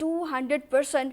200%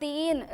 3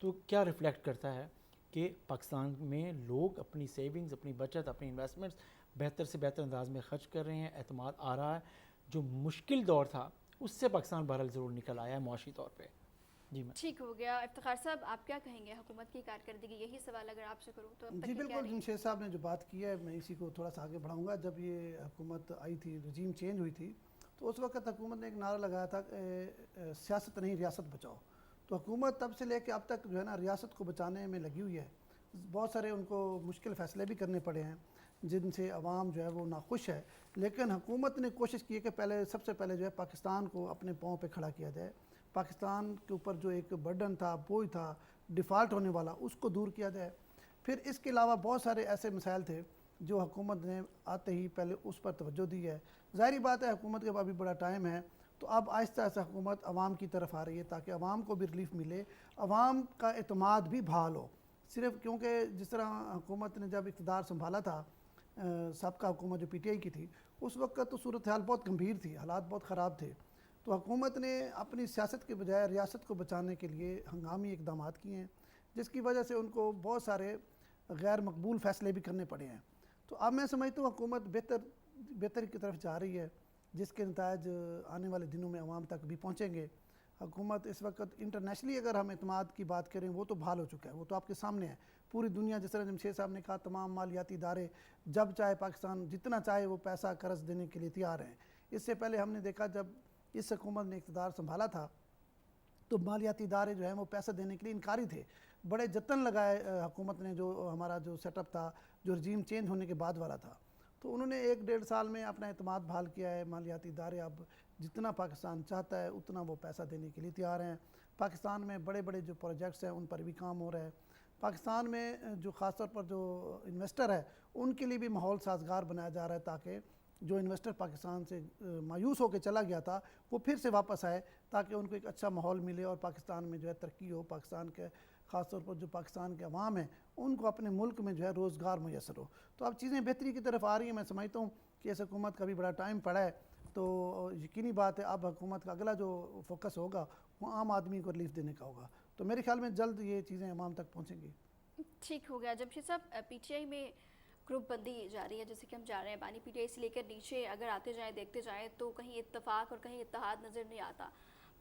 تو کیا ریفلیکٹ کرتا ہے کہ پاکستان میں لوگ اپنی سیونگز، اپنی بچت، اپنی انویسٹمنٹس بہتر سے بہتر انداز میں خرچ کر رہے ہیں، اعتماد آ رہا ہے. جو مشکل دور تھا اس سے پاکستان بہرحال ضرور نکل آیا ہے معاشی طور پہ. جی میں ٹھیک ہو گیا. افتخار صاحب آپ کیا کہیں گے حکومت کی کارکردگی؟ یہی سوال اگر آپ سے کروں تو اب تک جی کی کیا بالکل، رہی؟ جمشید صاحب نے جو بات کی ہے میں اسی کو تھوڑا سا آگے بڑھاؤں گا. جب یہ حکومت آئی تھی، رجیم چینج ہوئی تھی، تو اس وقت حکومت نے ایک نعرہ لگایا تھا کہ سیاست نہیں ریاست بچاؤ. تو حکومت تب سے لے کے اب تک جو ہے نا ریاست کو بچانے میں لگی ہوئی ہے. بہت سارے ان کو مشکل فیصلے بھی کرنے پڑے ہیں جن سے عوام جو ہے وہ ناخوش ہے، لیکن حکومت نے کوشش کی ہے کہ سب سے پہلے جو ہے پاکستان کو اپنے پاؤں پہ کھڑا کیا جائے. پاکستان کے اوپر جو ایک برڈن تھا، بوجھ تھا ڈیفالٹ ہونے والا، اس کو دور کیا جائے. پھر اس کے علاوہ بہت سارے ایسے مسائل تھے جو حکومت نے آتے ہی پہلے اس پر توجہ دی ہے. ظاہری بات ہے حکومت کے پاس ابھی بڑا ٹائم ہے، تو اب آہستہ آہستہ حکومت عوام کی طرف آ رہی ہے تاکہ عوام کو بھی ریلیف ملے، عوام کا اعتماد بھی بحال ہو. صرف کیونکہ جس طرح حکومت نے جب اقتدار سنبھالا تھا، سابقہ حکومت جو پی ٹی آئی کی تھی، اس وقت تو صورتحال بہت گمبھیر تھی، حالات بہت خراب تھے. تو حکومت نے اپنی سیاست کے بجائے ریاست کو بچانے کے لیے ہنگامی اقدامات کیے ہیں، جس کی وجہ سے ان کو بہت سارے غیر مقبول فیصلے بھی کرنے پڑے ہیں. تو اب میں سمجھتا ہوں حکومت بہتری کی طرف جا رہی ہے، جس کے نتائج آنے والے دنوں میں عوام تک بھی پہنچیں گے. حکومت اس وقت انٹرنیشنلی اگر ہم اعتماد کی بات کریں، وہ تو بحال ہو چکا ہے، وہ تو آپ کے سامنے ہے. پوری دنیا، جس طرح جمشید صاحب نے کہا، تمام مالیاتی ادارے جب چاہے پاکستان جتنا چاہے وہ پیسہ قرض دینے کے لیے تیار ہیں. اس سے پہلے ہم نے دیکھا جب اس حکومت نے اقتدار سنبھالا تھا تو مالیاتی ادارے جو ہیں وہ پیسہ دینے کے لیے انکاری تھے. بڑے جتن لگائے حکومت نے، جو ہمارا جو سیٹ اپ تھا جو رجیم چینج ہونے کے بعد والا تھا، تو انہوں نے 1-1.5 سال میں اپنا اعتماد بحال کیا ہے. مالیاتی ادارے اب جتنا پاکستان چاہتا ہے اتنا وہ پیسہ دینے کے لیے تیار ہیں. پاکستان میں بڑے بڑے جو پروجیکٹس ہیں ان پر بھی کام ہو رہا ہے. پاکستان میں جو خاص طور پر جو انویسٹر ہے ان کے لیے بھی ماحول سازگار بنایا جا رہا ہے تاکہ جو انویسٹر پاکستان سے مایوس ہو کے چلا گیا تھا وہ پھر سے واپس آئے، تاکہ ان کو ایک اچھا ماحول ملے اور پاکستان میں جو ہے ترقی ہو. پاکستان کے خاص طور پر جو پاکستان کے عوام ہیں ان کو اپنے ملک میں جو ہے روزگار میسر ہو. تو اب چیزیں بہتری کی طرف آ رہی ہیں. میں سمجھتا ہوں کہ اس حکومت کا بھی بڑا ٹائم پڑا ہے، تو یقینی بات ہے اب حکومت کا اگلا جو فوکس ہوگا وہ عام آدمی کو ریلیف دینے کا ہوگا. تو میرے خیال میں جلد یہ چیزیں عوام تک پہنچیں گی. ٹھیک ہو گیا. جمشید صاحب، پی ٹی آئی میں گروپ بندی جاری ہے، جیسے کہ ہم جا رہے ہیں بانی پی ٹی آئی سے لے کر نیچے اگر آتے جائیں دیکھتے جائیں تو کہیں اتفاق اور کہیں اتحاد نظر نہیں آتا.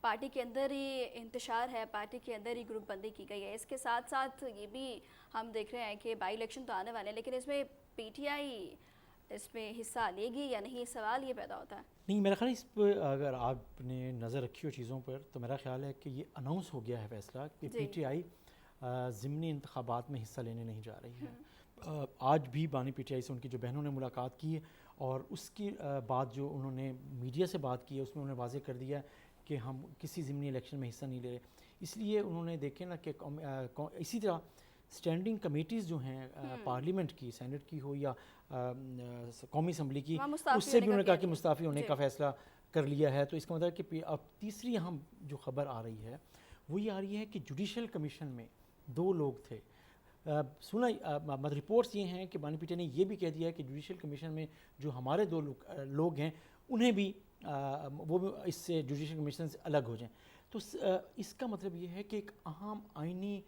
پارٹی کے اندر ہی انتشار ہے، پارٹی کے اندر ہی گروپ بندی کی گئی ہے. اس کے ساتھ ساتھ یہ بھی ہم دیکھ رہے ہیں کہ بائی الیکشن تو آنے والے ہیں، لیکن اس میں پی ٹی آئی اس میں حصہ لے گی یا نہیں، سوال یہ پیدا ہوتا ہے. نہیں، میرا خیال ہے اس پہ اگر آپ نے نظر رکھی ہو چیزوں پر تو میرا خیال ہے کہ یہ اناؤنس ہو گیا ہے فیصلہ کہ پی ٹی آئی ضمنی انتخابات میں حصہ لینے نہیں جا رہی ہے. آج بھی بانی پی ٹی آئی سے ان کی جو بہنوں نے ملاقات کی ہے اور اس کی بعد جو انہوں نے میڈیا سے بات کی ہے اس میں انہوں نے واضح کر دیا کہ ہم کسی ضمنی الیکشن میں حصہ نہیں لے رہے. اس لیے انہوں نے دیکھیں نا کہ اسی طرح اسٹینڈنگ کمیٹیز جو ہیں پارلیمنٹ کی، سینٹ کی ہو یا قومی اسمبلی کی، اس سے بھی انہوں نے کہا کہ مستعفی ہونے کا فیصلہ کر لیا ہے. تو اس کا مطلب ہے کہ اب تیسری اہم جو خبر آ رہی ہے وہ یہ آ رہی ہے کہ جوڈیشل کمیشن میں 2 لوگ تھے. رپورٹس یہ ہیں کہ بانی پی ٹی آئی نے یہ بھی کہہ دیا ہے کہ جوڈیشل کمیشن میں جو ہمارے 2 لوگ ہیں انہیں بھی وہ بھی اس سے جوڈیشل کمیشن سے الگ ہو جائیں. تو اس کا مطلب یہ ہے کہ ایک اہم آئینی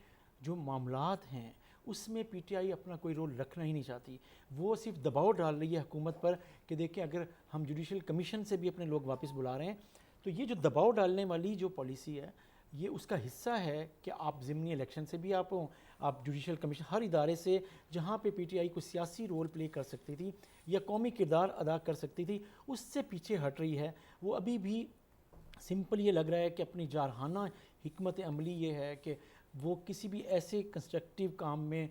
جو معاملات ہیں اس میں پی ٹی آئی اپنا کوئی رول رکھنا ہی نہیں چاہتی. وہ صرف دباؤ ڈال رہی ہے حکومت پر کہ دیکھیں اگر ہم جوڈیشل کمیشن سے بھی اپنے لوگ واپس بلا رہے ہیں تو یہ جو دباؤ ڈالنے والی جو پالیسی ہے یہ اس کا حصہ ہے کہ آپ ضمنی الیکشن سے بھی آپ جوڈیشل کمیشن ہر ادارے سے جہاں پہ پی ٹی آئی کو سیاسی رول پلے کر سکتی تھی یا قومی کردار ادا کر سکتی تھی اس سے پیچھے ہٹ رہی ہے. وہ ابھی بھی سمپل یہ لگ رہا ہے کہ اپنی جارحانہ حکمت عملی یہ ہے کہ وہ کسی بھی ایسے کنسٹرکٹیو کام میں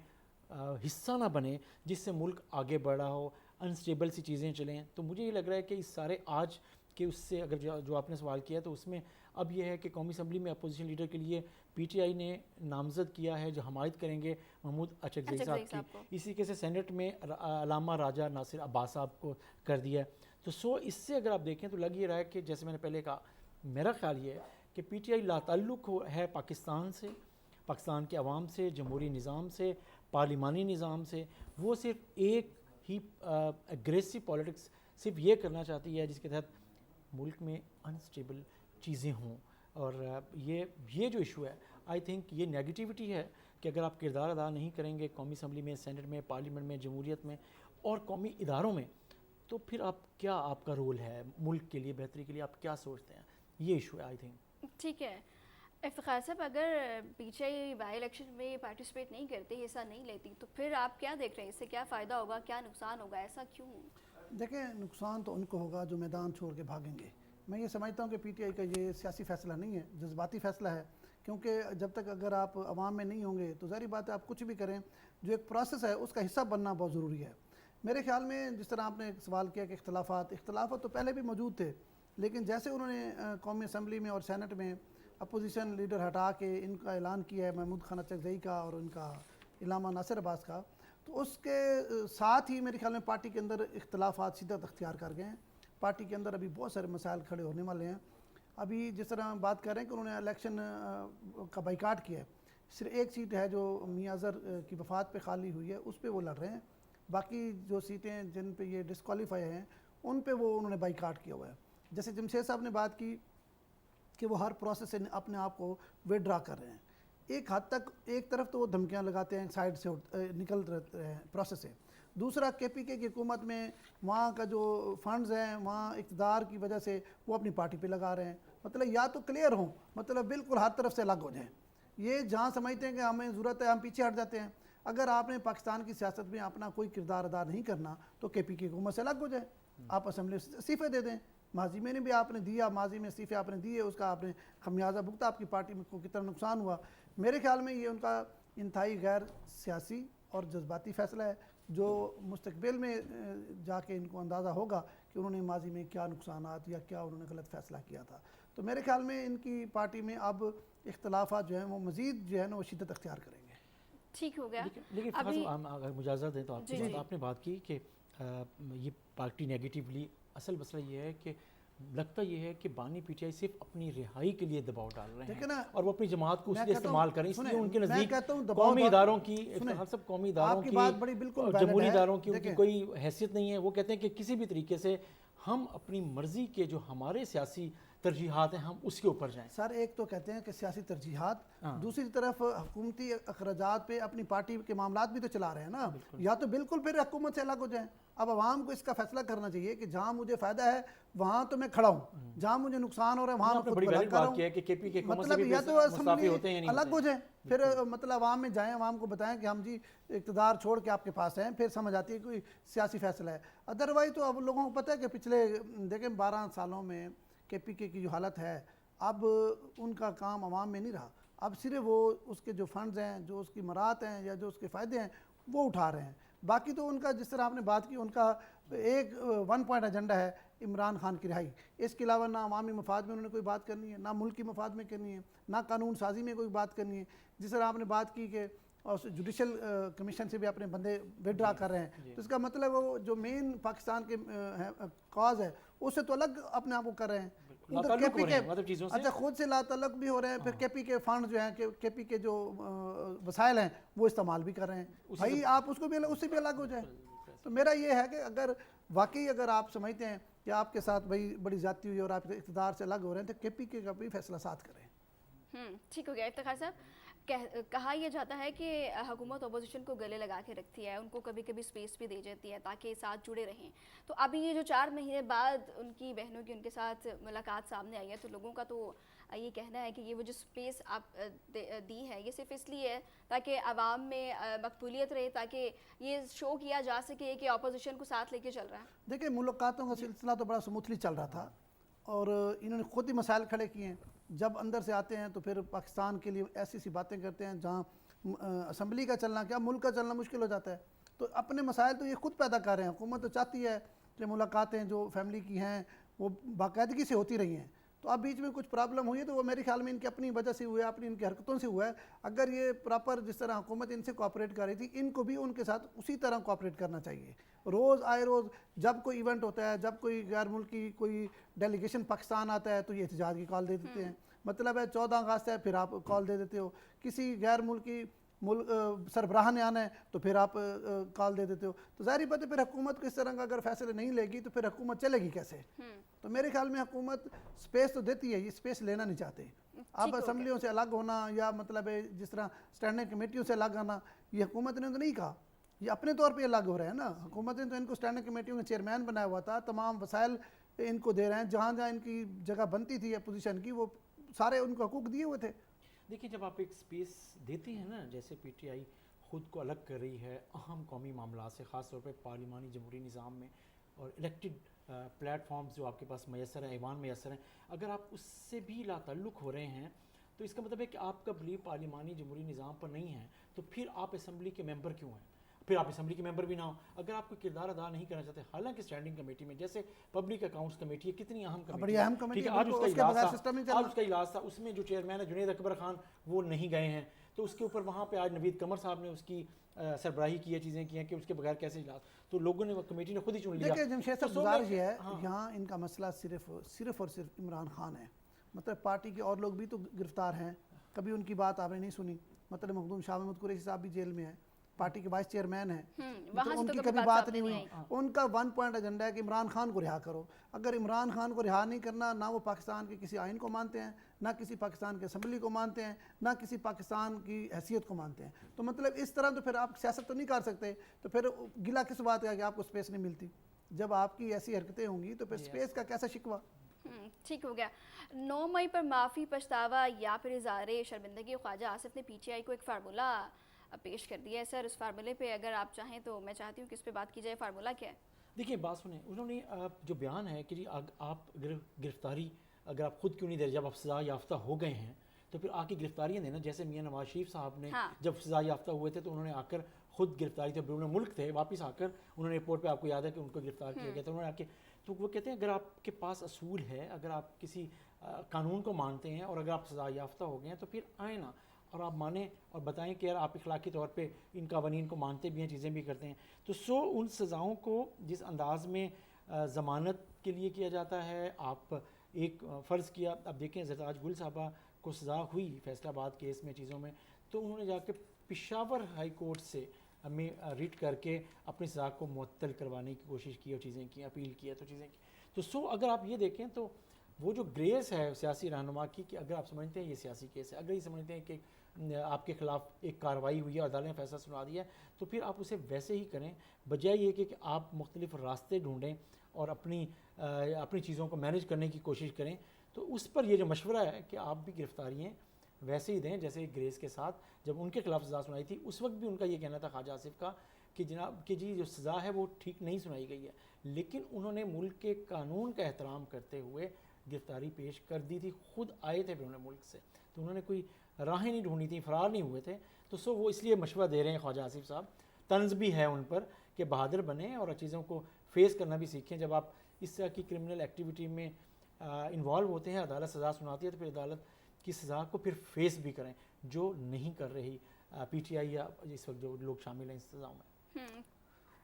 حصہ نہ بنے جس سے ملک آگے بڑھا ہو، انسٹیبل سی چیزیں چلیں. تو مجھے یہ لگ رہا ہے کہ اس سارے آج کہ اس سے اگر جو آپ نے سوال کیا تو اس میں اب یہ ہے کہ قومی اسمبلی میں اپوزیشن لیڈر کے لیے پی ٹی آئی نے نامزد کیا ہے جو حمایت کریں گے محمود اچکزئی صاحب کی. اسی کے سے سینٹ میں علامہ راجہ ناصر عباس صاحب کو کر دیا ہے. تو اس سے اگر آپ دیکھیں تو لگ یہ رہا ہے کہ جیسے میں نے پہلے کہا، میرا خیال یہ ہے کہ پی ٹی آئی لا تعلق ہے پاکستان سے، پاکستان کے عوام سے، جمہوری نظام سے، پارلیمانی نظام سے. وہ صرف ایک ہی اگریسو پالیٹکس صرف یہ کرنا چاہتی ہے جس کے تحت ملک میں انسٹیبل چیزیں ہوں. اور یہ جو ایشو ہے آئی تھنک یہ نیگیٹیوٹی ہے کہ اگر آپ کردار ادا نہیں کریں گے قومی اسمبلی میں، سینٹ میں، پارلیمنٹ میں، جمہوریت میں اور قومی اداروں میں، تو پھر آپ کا رول ہے ملک کے لیے بہتری کے لیے، آپ کیا سوچتے ہیں؟ یہ ایشو ہے آئی تھنک. ٹھیک ہے افتخار صاحب، اگر P T I by election میں پارٹیسپیٹ نہیں کرتی، حصہ نہیں لیتی، تو پھر آپ کیا دیکھ رہے ہیں؟ اس سے کیا فائدہ ہوگا، کیا نقصان ہوگا، ایسا کیوں؟ دیکھیں نقصان تو ان کو ہوگا جو میدان چھوڑ کے بھاگیں گے. میں یہ سمجھتا ہوں کہ پی ٹی آئی کا یہ سیاسی فیصلہ نہیں ہے، جذباتی فیصلہ ہے، کیونکہ جب تک اگر آپ عوام میں نہیں ہوں گے تو ظاہری بات ہے آپ کچھ بھی کریں، جو ایک پروسیس ہے اس کا حصہ بننا بہت ضروری ہے. میرے خیال میں جس طرح آپ نے سوال کیا کہ اختلافات تو پہلے بھی موجود تھے، لیکن جیسے انہوں نے قومی اسمبلی میں اور سینٹ میں اپوزیشن لیڈر ہٹا کے ان کا اعلان کیا ہے، محمود خان اچکزئی کا اور ان کا علامہ ناصر عباس کا، تو اس کے ساتھ ہی میرے خیال میں پارٹی کے اندر اختلافات شدت اختیار کر گئے ہیں. پارٹی کے اندر ابھی بہت سارے مسائل کھڑے ہونے والے ہیں. ابھی جس طرح بات کر رہے ہیں کہ انہوں نے الیکشن کا بائیکاٹ کیا ہے، صرف ایک سیٹ ہے جو میاں اظہر کی وفات پہ خالی ہوئی ہے، اس پہ وہ لڑ رہے ہیں. باقی جو سیٹیں جن پہ یہ ڈسکوالیفائی ہیں ان پہ وہ انہوں نے بائیکاٹ کیا ہوا ہے. جیسے جمشید صاحب نے بات کی کہ وہ ہر پروسیس سے اپنے آپ کو ویڈرا کر رہے ہیں. ایک حد تک ایک طرف تو وہ دھمکیاں لگاتے ہیں، سائڈ سے نکل رہے ہیں پروسیس سے. دوسرا کے پی کے کی حکومت میں وہاں کا جو فنڈز ہیں وہاں اقتدار کی وجہ سے وہ اپنی پارٹی پہ لگا رہے ہیں. مطلب یا تو کلیئر ہوں، مطلب بالکل ہر طرف سے الگ ہو جائیں. یہ جہاں سمجھتے ہیں کہ ہمیں ضرورت ہے ہم پیچھے ہٹ جاتے ہیں. اگر آپ نے پاکستان کی سیاست میں اپنا کوئی کردار ادا نہیں کرنا تو کے پی کی حکومت سے الگ ہو جائیں، آپ اسمبلی سے استعفے دے دیں. ماضی میں بھی آپ نے دیا، ماضی میں استعفے آپ نے دیے، اس کا آپ نے خمیازہ بھگتا، آپ کی پارٹی میں کو کتنا نقصان ہوا. میرے خیال میں یہ ان کا انتہائی غیر سیاسی اور جذباتی فیصلہ ہے، جو مستقبل میں جا کے ان کو اندازہ ہوگا کہ انہوں نے ماضی میں کیا نقصانات یا کیا انہوں نے غلط فیصلہ کیا تھا. تو میرے خیال میں ان کی پارٹی میں اب اختلافات جو ہیں وہ مزید جو ہے نا وہ شدت اختیار کریں گے. ٹھیک ہو گیا. لیکن اگر مجازت دیں تو آپ نے بات کی کہ یہ پارٹی نیگیٹیولی، اصل مسئلہ یہ ہے کہ لگتا یہ ہے کہ بانی پی ٹی آئی صرف اپنی رہائی کے لیے دباؤ ڈال رہے ہیں اور وہ اپنی جماعت کو اس لیے استعمال کریں، اس لیے ان کے نزدیک قومی اداروں کی قومی اداروں کی، جمہوری اداروں کی ان کی کوئی حیثیت نہیں ہے. وہ کہتے ہیں کہ کسی بھی طریقے سے ہم اپنی مرضی کے جو ہمارے سیاسی ترجیحات ہیں ہم اس کے اوپر جائیں. سر ایک تو کہتے ہیں کہ سیاسی ترجیحات، دوسری طرف حکومتی اخراجات پہ اپنی پارٹی کے معاملات بھی تو چلا رہے ہیں نا. یا تو بالکل پھر حکومت سے الگ ہو جائیں. اب عوام کو اس کا فیصلہ کرنا چاہیے کہ جہاں مجھے فائدہ ہے وہاں تو میں کھڑا ہوں، جہاں مجھے نقصان ہو رہا ہے وہاں میں خود بڑا کر رہا ہوں. مطلب یا تو اسمبلی الگ ہو جائیں، پھر مطلب عوام میں جائیں، عوام کو بتائیں کہ ہم جی اقتدار چھوڑ کے آپ کے پاس ہیں، پھر سمجھ آتی ہے کوئی سیاسی فیصلہ ہے. ادروائز تو اب لوگوں کو پتہ ہے کہ پچھلے دیکھیں 12 سالوں میں کے پی کے کی جو حالت ہے، اب ان کا کام عوام میں نہیں رہا. اب صرف وہ اس کے جو فنڈز ہیں، جو اس کی مراعات ہیں یا جو اس کے فائدے ہیں وہ اٹھا رہے ہیں. باقی تو ان کا جس طرح آپ نے بات کی ان کا ایک 1 پوائنٹ ایجنڈا ہے عمران خان کی رہائی. اس کے علاوہ نہ عوامی مفاد میں انہوں نے کوئی بات کرنی ہے، نہ ملکی مفاد میں کرنی ہے، نہ قانون سازی میں کوئی بات کرنی ہے. جس طرح آپ نے بات کی کہ جوڈیشل کمیشن سے بھی اپنے بندے وڈرا کر رہے ہیں، تو اس کا مطلب وہ جو مین پاکستان کے کاز ہے اس سے تو الگ اپنے آپ کو کر رہے ہیں. اچھا خود سے لا تعلق بھی ہو رہے ہیں، پھر کے پی کے فنڈ جو ہیں، کے پی کے جو وسائل ہیں وہ استعمال بھی کر رہے ہیں. بھائی آپ اس کو بھی اس سے بھی الگ ہو جائیں. تو میرا یہ ہے کہ اگر واقعی اگر آپ سمجھتے ہیں کہ آپ کے ساتھ بھائی بڑی زیادتی ہوئی اور آپ اقتدار سے الگ ہو رہے ہیں تو کے پی کے کا بھی فیصلہ ساتھ کریں. ٹھیک ہو گیا. افتخار صاحب، کہا یہ جاتا ہے کہ حکومت اپوزیشن کو گلے لگا کے رکھتی ہے، ان کو کبھی کبھی سپیس بھی دے جاتی ہے تاکہ ساتھ جڑے رہیں. تو ابھی یہ جو 4 مہینے بعد ان کی بہنوں کی ان کے ساتھ ملاقات سامنے آئی ہے، تو لوگوں کا تو یہ کہنا ہے کہ یہ وہ جو سپیس آپ دی ہے یہ صرف اس لیے ہے تاکہ عوام میں مقبولیت رہے، تاکہ یہ شو کیا جا سکے کہ اپوزیشن کو ساتھ لے کے چل رہا ہے. دیکھیں ملاقاتوں کا سلسلہ تو بڑا سموتھلی چل رہا تھا اور انہوں نے خود ہی مسائل کھڑے کیے ہیں. جب اندر سے آتے ہیں تو پھر پاکستان کے لیے ایسی سی باتیں کرتے ہیں جہاں اسمبلی کا چلنا کیا ملک کا چلنا مشکل ہو جاتا ہے. تو اپنے مسائل تو یہ خود پیدا کر رہے ہیں. حکومت تو چاہتی ہے کہ ملاقاتیں جو فیملی کی ہیں وہ باقاعدگی سے ہوتی رہی ہیں. تو اب بیچ میں کچھ پرابلم ہوئی ہے تو وہ میرے خیال میں ان کی اپنی وجہ سے ہوا ہے، اپنی ان کی حرکتوں سے ہوا ہے. اگر یہ پراپر جس طرح حکومت ان سے کوآپریٹ کر رہی تھی، ان کو بھی ان کے ساتھ اسی طرح کوآپریٹ کرنا چاہیے. روز آئے روز جب کوئی ایونٹ ہوتا ہے، جب کوئی غیر ملکی کوئی ڈیلیگیشن پاکستان آتا ہے تو یہ احتجاج کی کال دے دیتے ہیں. مطلب ہے 14 اگست ہے پھر آپ کال دے دیتے ہو. کسی غیر ملکی ملک سربراہ نے آنا ہے تو پھر آپ کال دے دیتے ہو. تو ظاہری بات ہے پھر حکومت کو اس طرح کا اگر فیصلے نہیں لے گی تو پھر حکومت چلے گی کیسے؟ تو میرے خیال میں حکومت سپیس تو دیتی ہے, یہ سپیس لینا نہیں چاہتے. اب اسمبلیوں سے الگ ہونا یا مطلب جس طرح اسٹینڈنگ کمیٹیوں سے الگ آنا, یہ حکومت نے تو نہیں کہا, یہ اپنے طور پہ الگ ہو رہے ہیں نا. حکومت نے تو ان کو اسٹینڈنگ کمیٹیوں کے چیئرمین بنایا ہوا تھا, تمام وسائل ان کو دے رہے ہیں, جہاں جہاں ان کی جگہ بنتی تھی اپوزیشن کی وہ سارے ان کو حقوق دیے ہوئے تھے. دیکھیں جب آپ ایک سپیس دیتے ہیں نا, جیسے پی ٹی آئی خود کو الگ کر رہی ہے اہم قومی معاملات سے, خاص طور پہ پارلیمانی جمہوری نظام میں, اور الیکٹڈ پلیٹ فارمز جو آپ کے پاس میسر ہیں, ایوان میسر ہیں, اگر آپ اس سے بھی لا تعلق ہو رہے ہیں تو اس کا مطلب ہے کہ آپ کا بلیو پارلیمانی جمہوری نظام پر نہیں ہے. تو پھر آپ اسمبلی کے ممبر کیوں ہیں؟ پھر آپ اسمبلی کے ممبر بھی نہ ہو. اگر آپ کوئی کردار ادا نہیں کرنا چاہتے, حالانکہ اسٹینڈنگ کمیٹی میں جیسے پبلک اکاؤنٹس کمیٹی ہے, کتنی اہم کمیٹی بڑی ہے, اہم کمیٹی ہے, آج بالکل, اس اس کے کا بغیر اجلاس سسٹم نہیں تھا, چلنا. آج اس کا اجلاس تھا, اس میں جو چیئرمین ہے جنید اکبر خان وہ نہیں گئے ہیں, تو اس کے اوپر وہاں پہ آج نوید قمر صاحب نے اس کی سربراہی کی ہے, چیزیں کی ہیں کہ اس کے بغیر کیسے اجلاس, تو لوگوں نے کمیٹی نے خود ہی چن لیا. دیکھیں جمشید صاحب, گزارش یہ ہے یہاں ان کا مسئلہ صرف اور صرف عمران خان ہے. مطلب پارٹی کے اور لوگ بھی تو گرفتار ہیں, کبھی ان کی بات آپ نے نہیں سنی. مطلب مخدوم شاہ محمود قریشی صاحب بھی جیل میں ہیں, پارٹی کے وائس چیئرمین ہیں, ان کی کبھی بات نہیں ہوئی. ان کا 1 پوائنٹ ایجنڈا ہے کہ عمران خان کو رہا کرو. اگر عمران خان کو رہا نہیں کرنا, نہ وہ پاکستان کے کسی آئین کو مانتے ہیں, نہ کسی پاکستان کے اسمبلی کو مانتے ہیں, نہ کسی پاکستان کی حیثیت کو مانتے ہیں, تو مطلب اس طرح تو پھر آپ سیاست تو نہیں کر سکتے. تو پھر گلا کس بات کا کہ آپ کو سپیس نہیں ملتی؟ جب آپ کی ایسی حرکتیں ہوں گی تو پھر سپیس کا کیسا شکوہ؟ ٹھیک ہو گیا. 9 مئی پر معافی, پچھتاوا یا پھر اظہار شرمندگی, خواجہ آصف نے پی ٹی آئی کو ایک فارمولہ پیش کر دیا ہے. سر اس فارمولے پہ اگر آپ چاہیں تو میں چاہتی ہوں کہ اس پہ بات کی جائے. فارمولہ کیا ہے؟ دیکھیں بات سنیں, انہوں نے جو بیان ہے کہ جی آپ گرفتاری اگر آپ خود کیوں نہیں دے رہے, جب آپ سزا یافتہ ہو گئے ہیں تو پھر آ کے گرفتاریاں دینا. جیسے میاں نواز شریف صاحب نے جب سزا یافتہ ہوئے تھے تو انہوں نے آ کر خود گرفتاری تھے, بیرون ملک تھے, واپس آ کر انہوں نے ایئرپورٹ پہ, آپ کو یاد ہے کہ ان کو گرفتار کیا گیا تھا, انہوں نے آ کے, تو وہ کہتے ہیں اگر آپ کے پاس اصول ہے, اگر آپ کسی قانون کو مانتے ہیں اور اگر آپ سزا یافتہ ہو گئے ہیں تو پھر آئیں نا اور آپ مانیں اور بتائیں کہ یار آپ اخلاقی طور پہ ان قوانین کو مانتے بھی ہیں, چیزیں بھی کرتے ہیں. تو ان سزاؤں کو جس انداز میں ضمانت کے لیے کیا جاتا ہے, آپ ایک فرض کیا, اب دیکھیں زرتاج گل صاحبہ کو سزا ہوئی فیصل آباد کیس میں, چیزوں میں, تو انہوں نے جا کے پشاور ہائی کورٹ سے ہمیں ریٹ کر کے اپنی سزا کو معطل کروانے کی کوشش کی اور چیزیں کی, اپیل کیا, تو چیزیں کی. تو اگر آپ یہ دیکھیں تو وہ جو گریس ہے سیاسی رہنما کی, کہ اگر آپ سمجھتے ہیں یہ سیاسی کیس ہے, اگر یہ سمجھتے ہیں کہ آپ کے خلاف ایک کارروائی ہوئی ہے اور عدالت نے فیصلہ سنا دیا ہے, تو پھر آپ اسے ویسے ہی کریں, بجائے یہ کہ آپ مختلف راستے ڈھونڈیں اور اپنی چیزوں کو مینیج کرنے کی کوشش کریں. تو اس پر یہ جو مشورہ ہے کہ آپ بھی گرفتاریاں ویسے ہی دیں جیسے گریس کے ساتھ جب ان کے خلاف سزا سنائی تھی, اس وقت بھی ان کا یہ کہنا تھا خواجہ آصف کا کہ جناب کہ جی جو سزا ہے وہ ٹھیک نہیں سنائی گئی ہے, لیکن انہوں نے ملک کے قانون کا احترام کرتے ہوئے گرفتاری پیش کر دی تھی, خود آئے تھے بیرون ملک سے, تو انہوں نے کوئی راہیں نہیں ڈھونڈی تھیں, فرار نہیں ہوئے تھے. تو وہ اس لیے مشورہ دے رہے ہیں خواجہ آصف صاحب, طنز بھی ہے ان پر کہ بہادر بنیں اور چیزوں کو فیس کرنا بھی سیکھیں. جب آپ اس طرح کی کرمنل ایکٹیویٹی میں انوالو ہوتے ہیں, عدالت سزا سناتی ہے, تو پھر عدالت کی سزا کو پھر فیس بھی کریں, جو نہیں کر رہی پی ٹی آئی یا اس وقت جو لوگ شامل ہیں اس سزاؤں میں.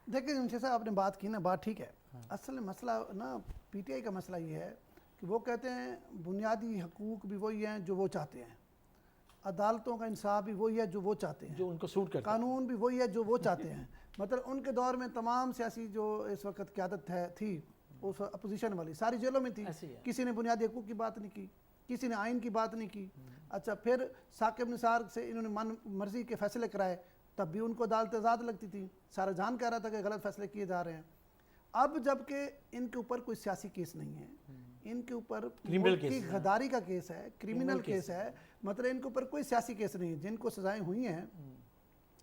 دیکھیں جنشید صاحب, آپ نے بات کی نا, بات ٹھیک ہے. اصل مسئلہ نا پی ٹی آئی کا مسئلہ یہ ہے کہ وہ کہتے ہیں بنیادی حقوق بھی وہی ہیں جو وہ چاہتے ہیں, عدالتوں کا انصاف بھی وہی ہے جو وہ چاہتے ہیں, جو ان کو سوٹ کرتا ہے, قانون بھی وہی ہے جو وہ چاہتے ہیں. مطلب ان کے دور میں تمام سیاسی جو اس وقت قیادت تھی اس اپوزیشن والی ساری جیلوں میں تھی, کسی نے بنیادی حقوق کی بات نہیں کی, کسی نے آئین کی بات نہیں کی. اچھا, پھر ثاقب نثار سے انہوں نے من مرضی کے فیصلے کرائے, تب بھی ان کو عدالت آزاد لگتی تھی, سارا جان کہہ رہا تھا کہ غلط فیصلے کیے جا رہے ہیں. اب جب کہ ان کے اوپر کوئی سیاسی کیس نہیں ہے, ان کے اوپر غداری کا کیس ہے, کرمنل کیس ہے, مطلب ان کے اوپر کوئی سیاسی کیس نہیں ہے. جن کو سزائیں ہوئی ہیں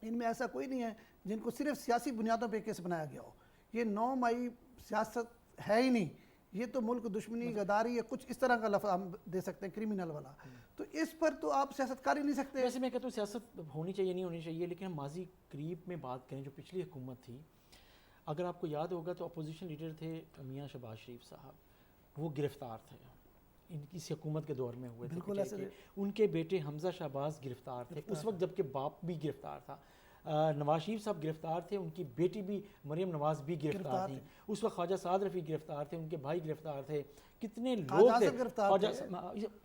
ان میں ایسا کوئی نہیں ہے جن کو صرف سیاسی بنیادوں پہ کیس بنایا گیا ہو. یہ 9 مئی سیاست ہے ہی نہیں, یہ تو ملک دشمنی, غداری, یا کچھ اس طرح کا لفظ ہم دے سکتے ہیں, کرمنل والا. تو اس پر تو آپ سیاست کر ہی نہیں سکتے. ویسے میں کہتا ہوں سیاست ہونی چاہیے, نہیں ہونی چاہیے, لیکن ہم ماضی قریب میں بات کریں جو پچھلی حکومت تھی, اگر آپ کو یاد ہوگا تو اپوزیشن لیڈر تھے میاں شہباز شریف صاحب, وہ گرفتار تھے ان کی حکومت کے دور میں ہوئے تھے. بالکل ایسے ان کے بیٹے حمزہ شہباز گرفتار تھے اس وقت, جبکہ باپ بھی گرفتار تھا. نواز شریف صاحب گرفتار تھے, ان کی بیٹی بھی مریم نواز بھی گرفتار تھیں. اس وقت خواجہ سعد رفیق گرفتار تھے, ان کے بھائی گرفتار تھے, کتنے لوگ خواجہ تھے، آصف گرفتار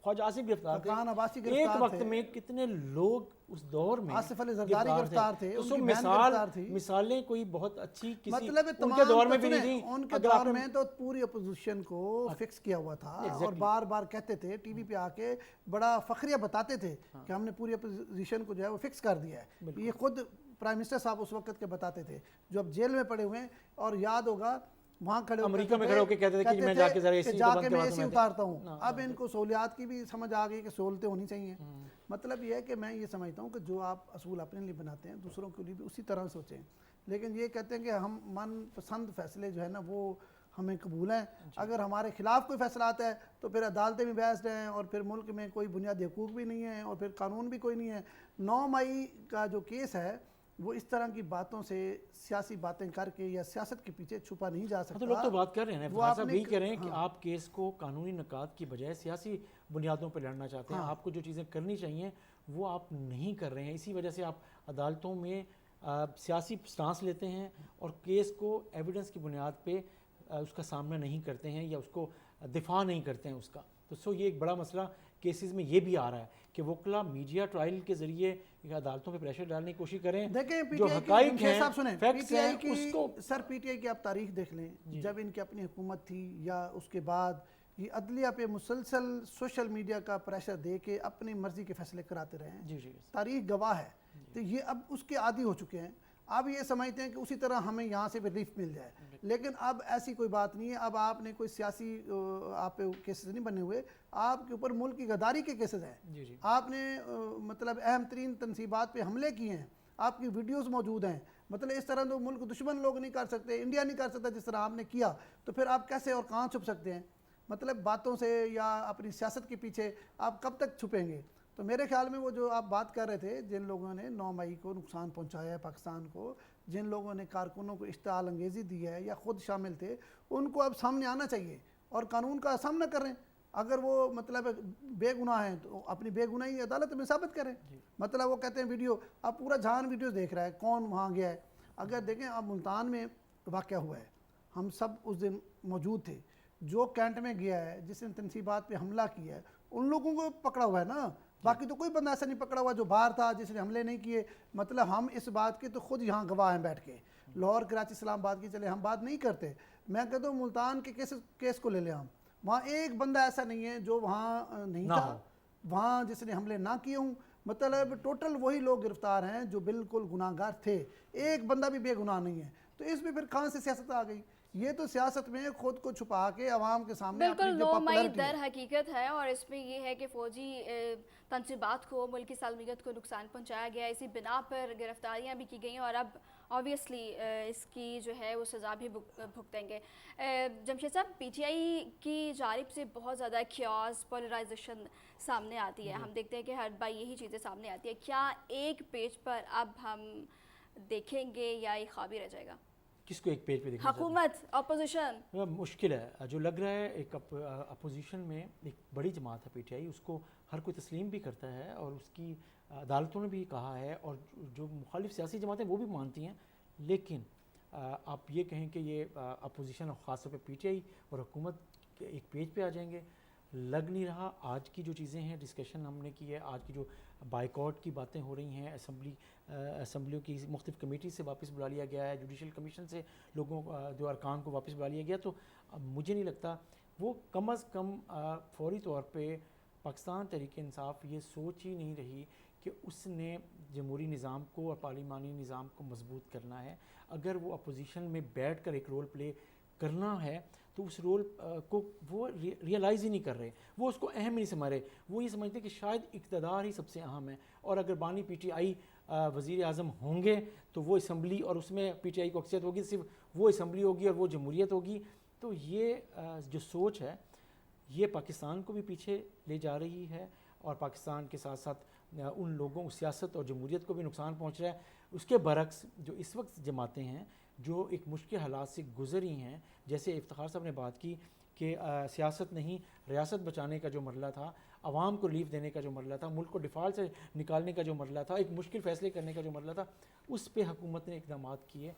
خواجہ آصف گرفتار تھے، خان عباسی ایک گرفتار وقت تھے، میں کتنے لوگ اس دور میں آصف علی زرداری گرفتار تھے، تو ان سو کی بہن گرفتار تھی۔ مثالیں کوئی بہت اچھی کسی مطلب ان تمام کے دور میں بھی سنیں، نہیں تھیں۔ ان کے اگر آپ دور نے میں تو پوری اپوزیشن کو فکس کیا ہوا تھا اور بار بار کہتے تھے ٹی وی پہ آ کے بڑا فخریہ بتاتے تھے کہ ہم نے پوری اپوزیشن کو جو ہے وہ فکس کر دیا ہے، یہ خود پرائم منسٹر صاحب اس وقت کے بتاتے تھے جو اب جیل میں پڑے ہوئے ہیں، اور یاد ہوگا وہاں کھڑے امریکہ میں کھڑے ہو کے کہتے تھے کہ میں جا کے ذرا اسی جا کو کے بند میں کروا اسی دوں، اتارتا ہوں۔ اب ان کو سہولیات کی بھی سمجھ آ گئی کہ سہولتیں ہونی چاہیے۔ مطلب یہ ہے کہ میں یہ سمجھتا ہوں کہ جو آپ اصول اپنے لیے بناتے ہیں دوسروں کے لیے بھی اسی طرح سوچیں، لیکن یہ کہتے ہیں کہ ہم من پسند فیصلے جو ہے نا وہ ہمیں قبول ہیں، اگر ہمارے خلاف کوئی فیصلہ آتا ہے تو پھر عدالتیں بھی بیسڈ ہیں، اور پھر ملک میں کوئی بنیادی حقوق بھی نہیں ہیں، اور پھر قانون بھی کوئی نہیں ہے۔ 9 مئی کا جو کیس ہے وہ اس طرح کی باتوں سے سیاسی باتیں کر کے یا سیاست کے پیچھے چھپا نہیں جا سکتا۔ تو لوگ تو بات کر رہے ہیں وہ نا، آپ صاحب نے یہی کہہ رہے ہیں کہ آپ کیس کو قانونی نکات کی بجائے سیاسی بنیادوں پہ لڑنا چاہتے ہیں، آپ کو جو چیزیں کرنی چاہیے وہ آپ نہیں کر رہے ہیں، اسی وجہ سے آپ عدالتوں میں سیاسی سٹانس لیتے ہیں اور کیس کو ایویڈنس کی بنیاد پہ اس کا سامنا نہیں کرتے ہیں یا اس کو دفاع نہیں کرتے ہیں اس کا۔ تو یہ ایک بڑا مسئلہ کیسز میں یہ بھی آ رہا ہے کہ وکلا میڈیا ٹرائل کے ذریعے عدالتوں پہ پریشر ڈالنے کی کوشش کریں، دیکھیں پی جو ٹی آئی حقائق کی ہیں، صاحب سنیں، پی فیکٹس ٹی ہیں، آئی کی اس کو سر پی ٹی آئی کی آپ تاریخ دیکھ لیں، جب ان کی اپنی حکومت تھی یا اس کے بعد یہ عدلیہ پہ مسلسل سوشل میڈیا کا پریشر دے کے اپنی مرضی کے فیصلے کراتے رہے ہیں، تاریخ گواہ ہے، تو یہ اب اس کے عادی ہو چکے ہیں۔ اب یہ سمجھتے ہیں کہ اسی طرح ہمیں یہاں سے ریلیف مل جائے، لیکن اب ایسی کوئی بات نہیں ہے۔ اب آپ نے کوئی سیاسی آپ پہ کیسز نہیں بنے ہوئے، آپ کے اوپر ملک کی غداری کے کیسز ہیں، آپ نے مطلب اہم ترین تنصیبات پہ حملے کیے ہیں، آپ کی ویڈیوز موجود ہیں، مطلب اس طرح تو ملک دشمن لوگ نہیں کر سکتے، انڈیا نہیں کر سکتا جس طرح آپ نے کیا، تو پھر آپ کیسے اور کہاں چھپ سکتے ہیں؟ مطلب باتوں سے یا اپنی سیاست کے پیچھے آپ کب تک چھپیں گے؟ تو میرے خیال میں وہ جو آپ بات کر رہے تھے، جن لوگوں نے 9 مئی کو نقصان پہنچایا ہے پاکستان کو، جن لوگوں نے کارکنوں کو اشتعال انگیزی دی ہے یا خود شامل تھے، ان کو اب سامنے آنا چاہیے اور قانون کا سامنا کریں۔ اگر وہ مطلب بے گناہ ہیں تو اپنی بے گناہی عدالت میں ثابت کریں۔ مطلب وہ کہتے ہیں ویڈیو، اب پورا جہان ویڈیوز دیکھ رہا ہے کون وہاں گیا ہے۔ اگر دیکھیں اب ملتان میں واقعہ ہوا ہے، ہم سب اس دن موجود تھے، جو کینٹ میں گیا ہے، جس نے تنصیبات پہ حملہ کیا ہے، ان لوگوں کو پکڑا ہوا ہے نا، باقی تو کوئی بندہ ایسا نہیں پکڑا ہوا جو باہر تھا جس نے حملے نہیں کیے۔ مطلب ہم اس بات کے تو خود یہاں گواہ ہیں بیٹھ کے، لاہور کراچی اسلام آباد کی چلے ہم بات نہیں کرتے، میں کہتا ہوں ملتان کے کیس کو لے لیں ہم، وہاں ایک بندہ ایسا نہیں ہے جو وہاں نہیں تھا، وہاں جس نے حملے نہ کیے ہوں، مطلب ٹوٹل وہی لوگ گرفتار ہیں جو بالکل گناہ گار تھے، ایک بندہ بھی بے گناہ نہیں ہے۔ تو اس میں پھر کہاں سے سیاست آ گئی؟ یہ تو سیاست میں خود کو چھپا کے عوام کے سامنے بالکل اپنی جو 9 مئی پاپولرٹی در ہے۔ حقیقت ہے، اور اس میں یہ ہے کہ فوجی تنصیبات کو، ملکی سالمیت کو نقصان پہنچایا گیا، اسی بنا پر گرفتاریاں بھی کی گئی ہیں، اور اب آبویسلی اس کی جو ہے وہ سزا بھی بھگتیں گے۔ جمشید صاحب، پی ٹی آئی کی جانب سے بہت زیادہ کیوس، پولرائزیشن سامنے آتی ہے، ہم دیکھتے ہیں کہ ہر بار یہی چیزیں سامنے آتی ہیں، کیا ایک پیج پر اب ہم دیکھیں گے یا یہ خواب ہی رہ جائے گا؟ کس کو ایک پیج پہ دیکھنا حکومت، اپوزیشن؟ مشکل ہے، جو لگ رہا ہے ایک اپوزیشن میں ایک بڑی جماعت ہے پی ٹی آئی، اس کو ہر کوئی تسلیم بھی کرتا ہے اور اس کی عدالتوں نے بھی کہا ہے، اور جو مخالف سیاسی جماعتیں وہ بھی مانتی ہیں، لیکن آپ یہ کہیں کہ یہ اپوزیشن اور خاص طور پہ پی ٹی آئی اور حکومت ایک پیج پہ آ جائیں گے، لگ نہیں رہا۔ آج کی جو چیزیں ہیں، ڈسکشن ہم نے کی ہے، آج کی جو بائیکاٹ کی باتیں ہو رہی ہیں، اسمبلیوں کی مختلف کمیٹی سے واپس بلا لیا گیا ہے، جوڈیشل کمیشن سے لوگوں جو ارکان کو واپس بلا لیا گیا، تو مجھے نہیں لگتا وہ کم از کم فوری طور پہ پاکستان تحریک انصاف یہ سوچ ہی نہیں رہی کہ اس نے جمہوری نظام کو اور پارلیمانی نظام کو مضبوط کرنا ہے۔ اگر وہ اپوزیشن میں بیٹھ کر ایک رول پلے کرنا ہے تو اس رول کو وہ ریئلائز ہی نہیں کر رہے، وہ اس کو اہم ہی نہیں سمجھ رہے، وہ یہ سمجھتے کہ شاید اقتدار ہی سب سے اہم ہے، اور اگر بانی پی ٹی آئی وزیر اعظم ہوں گے تو وہ اسمبلی، اور اس میں پی ٹی آئی کو اکثریت ہوگی، صرف وہ اسمبلی ہوگی اور وہ جمہوریت ہوگی۔ تو یہ جو سوچ ہے یہ پاکستان کو بھی پیچھے لے جا رہی ہے، اور پاکستان کے ساتھ ساتھ ان لوگوں، سیاست اور جمہوریت کو بھی نقصان پہنچ رہا ہے۔ اس کے برعکس جو اس وقت جماعتیں ہیں جو ایک مشکل حالات سے گزری ہیں، جیسے افتخار صاحب نے بات کی کہ سیاست نہیں، ریاست بچانے کا جو مرحلہ تھا، عوام کو ریلیف دینے کا جو مرحلہ تھا، ملک کو ڈیفالٹ سے نکالنے کا جو مرحلہ تھا، ایک مشکل فیصلے کرنے کا جو مرحلہ تھا، اس پہ حکومت نے اقدامات کیے۔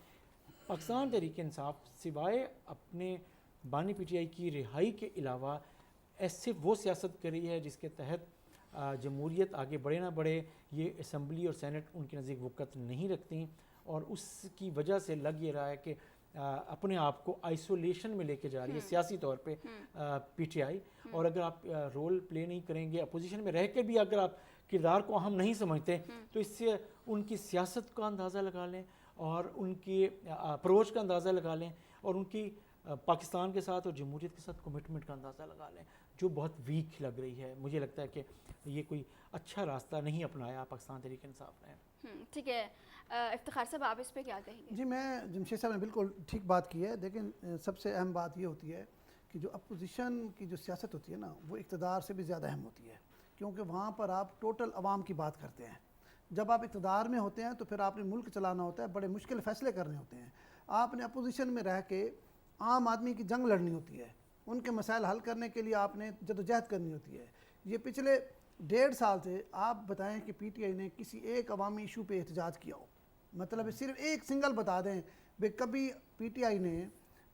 پاکستان تحریک انصاف سوائے اپنے بانی پی ٹی آئی کی رہائی کے علاوہ ایسے وہ سیاست کر رہی ہے جس کے تحت جمہوریت آگے بڑھے نہ بڑھے، یہ اسمبلی اور سینٹ ان کے نزدیک وقت نہیں رکھتی، اور اس کی وجہ سے لگ یہ رہا ہے کہ اپنے آپ کو آئسولیشن میں لے کے جا رہی ہے سیاسی طور پہ پی ٹی آئی. اور اگر آپ رول پلے نہیں کریں گے، اپوزیشن میں رہ کے بھی اگر آپ کردار کو اہم نہیں سمجھتے، تو اس سے ان کی سیاست کا اندازہ لگا لیں اور ان کی اپروچ کا اندازہ لگا لیں اور ان کی پاکستان کے ساتھ اور جمہوریت کے ساتھ کمٹمنٹ کا اندازہ لگا لیں، جو بہت ویک لگ رہی ہے. مجھے لگتا ہے کہ یہ کوئی اچھا راستہ نہیں اپنایا پاکستان تحریک انصاف نے. ٹھیک ہے، افتخار صاحب آپ اس پہ کیا کہیں گے؟ جی، میں جمشید صاحب نے بالکل ٹھیک بات کی ہے، لیکن سب سے اہم بات یہ ہوتی ہے کہ جو اپوزیشن کی جو سیاست ہوتی ہے نا، وہ اقتدار سے بھی زیادہ اہم ہوتی ہے، کیونکہ وہاں پر آپ ٹوٹل عوام کی بات کرتے ہیں. جب آپ اقتدار میں ہوتے ہیں تو پھر آپ نے ملک چلانا ہوتا ہے، بڑے مشکل فیصلے کرنے ہوتے ہیں. آپ نے اپوزیشن میں رہ کے عام آدمی کی جنگ لڑنی ہوتی ہے، ان کے مسائل حل کرنے کے لیے آپ نے جدوجہد کرنی ہوتی ہے. یہ پچھلے 1.5 سال سے آپ بتائیں کہ پی ٹی آئی نے کسی ایک عوامی ایشو پہ احتجاج کیا ہو؟ مطلب صرف ایک سنگل بتا دیں بھئی کبھی پی ٹی آئی نے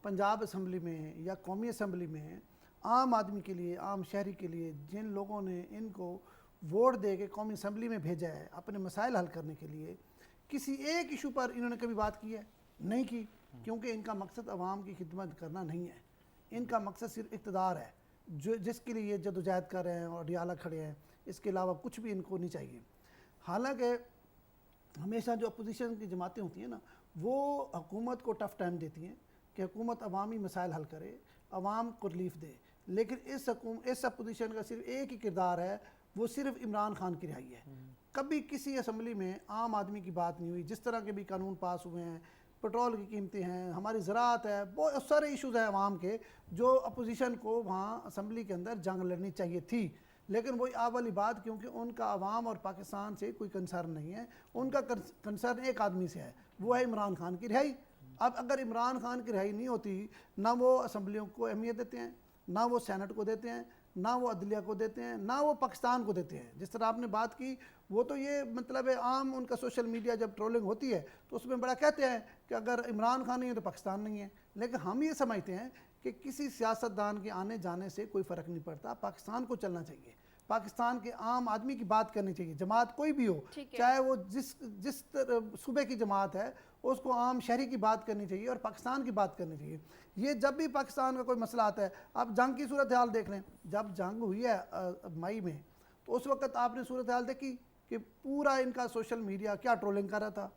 پنجاب اسمبلی میں یا قومی اسمبلی میں عام آدمی کے لیے، عام شہری کے لیے، جن لوگوں نے ان کو ووٹ دے کے قومی اسمبلی میں بھیجا ہے اپنے مسائل حل کرنے کے لیے، کسی ایک ایشو پر انہوں نے کبھی بات کی ہے؟ نہیں کی، کیونکہ ان کا مقصد عوام کی خدمت کرنا نہیں ہے. ان کا مقصد صرف اقتدار ہے، جس کے لیے یہ جدوجہد کر رہے ہیں اور ڈیالہ کھڑے ہیں. اس کے علاوہ کچھ بھی ان کو نہیں چاہیے. حالانکہ ہمیشہ جو اپوزیشن کی جماعتیں ہوتی ہیں نا، وہ حکومت کو ٹف ٹائم دیتی ہیں کہ حکومت عوامی مسائل حل کرے، عوام کو ریلیف دے. لیکن اس اپوزیشن کا صرف ایک ہی کردار ہے، وہ صرف عمران خان کی رہائی ہے. کبھی کسی اسمبلی میں عام آدمی کی بات نہیں ہوئی. جس طرح کے بھی قانون پاس ہوئے ہیں، پٹرول کی قیمتیں ہیں، ہماری زراعت ہے، بہت سارے ایشوز ہیں عوام کے جو اپوزیشن کو وہاں اسمبلی کے اندر جنگ لڑنی چاہیے تھی. لیکن وہی آپ والی بات، کیونکہ ان کا عوام اور پاکستان سے کوئی کنسرن نہیں ہے، ان کا کنسرن ایک آدمی سے ہے، وہ ہے عمران خان کی رہائی. اب اگر عمران خان کی رہائی نہیں ہوتی، نہ وہ اسمبلیوں کو اہمیت دیتے ہیں، نہ وہ سینٹ کو دیتے ہیں، نہ وہ عدلیہ کو دیتے ہیں، نہ وہ پاکستان کو دیتے ہیں. جس طرح آپ نے بات کی، وہ تو یہ مطلب ہے عام ان کا سوشل میڈیا جب ٹرولنگ ہوتی ہے تو اس میں بڑا کہتے ہیں کہ اگر عمران خان نہیں ہے تو پاکستان نہیں ہے. لیکن ہم یہ سمجھتے ہیں کہ کسی سیاستدان کے آنے جانے سے کوئی فرق نہیں پڑتا. پاکستان کو چلنا چاہیے، پاکستان کے عام آدمی کی بات کرنی چاہیے. جماعت کوئی بھی ہو، چاہے وہ جس صوبے کی جماعت ہے، اس کو عام شہری کی بات کرنی چاہیے اور پاکستان کی بات کرنی چاہیے. یہ جب بھی پاکستان کا کوئی مسئلہ آتا ہے، آپ جنگ کی صورتحال دیکھ لیں. جب جنگ ہوئی ہے مئی میں، تو اس وقت آپ نے صورتحال دیکھی کہ پورا ان کا سوشل میڈیا کیا ٹرولنگ کر رہا تھا،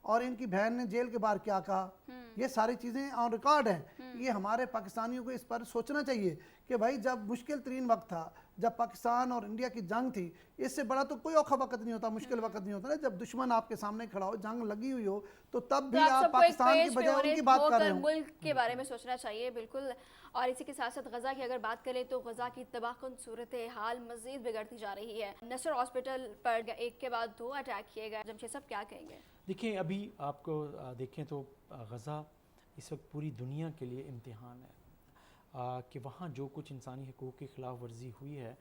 اور ان کی بہن نے جیل کے باہر کیا کہا. یہ ساری چیزیں آن ریکارڈ ہیں. یہ ہمارے پاکستانیوں کو اس پر سوچنا چاہیے کہ بھائی جب مشکل ترین وقت تھا، جب پاکستان اور انڈیا کی جنگ تھی، اس سے بڑا تو کوئی اوکھا وقت نہیں ہوتا، مشکل وقت نہیں ہوتا نا. جب دشمن آپ کے سامنے کھڑا ہو، جنگ لگی ہوئی ہو، تو تب بھی آپ پاکستان کی بجائے ان کی بات کر رہے ہوں. ملک کے بارے میں سوچنا چاہیے، بالکل. اور اسی کے ساتھ ساتھ غزہ کی اگر بات کریں تو غزہ کی تباہ کن صورتحال مزید بگڑتی جا رہی ہے. نصر ہاسپٹل پر ایک کے بعد 2 اٹیک کیے گئے. جمشید صاحب کیا کہیں گے؟ دیکھیں، ابھی آپ کو دیکھیں تو غزہ اس وقت پوری دنیا کے لیے امتحان ہے کہ وہاں جو کچھ انسانی حقوق کی خلاف ورزی ہوئی ہے،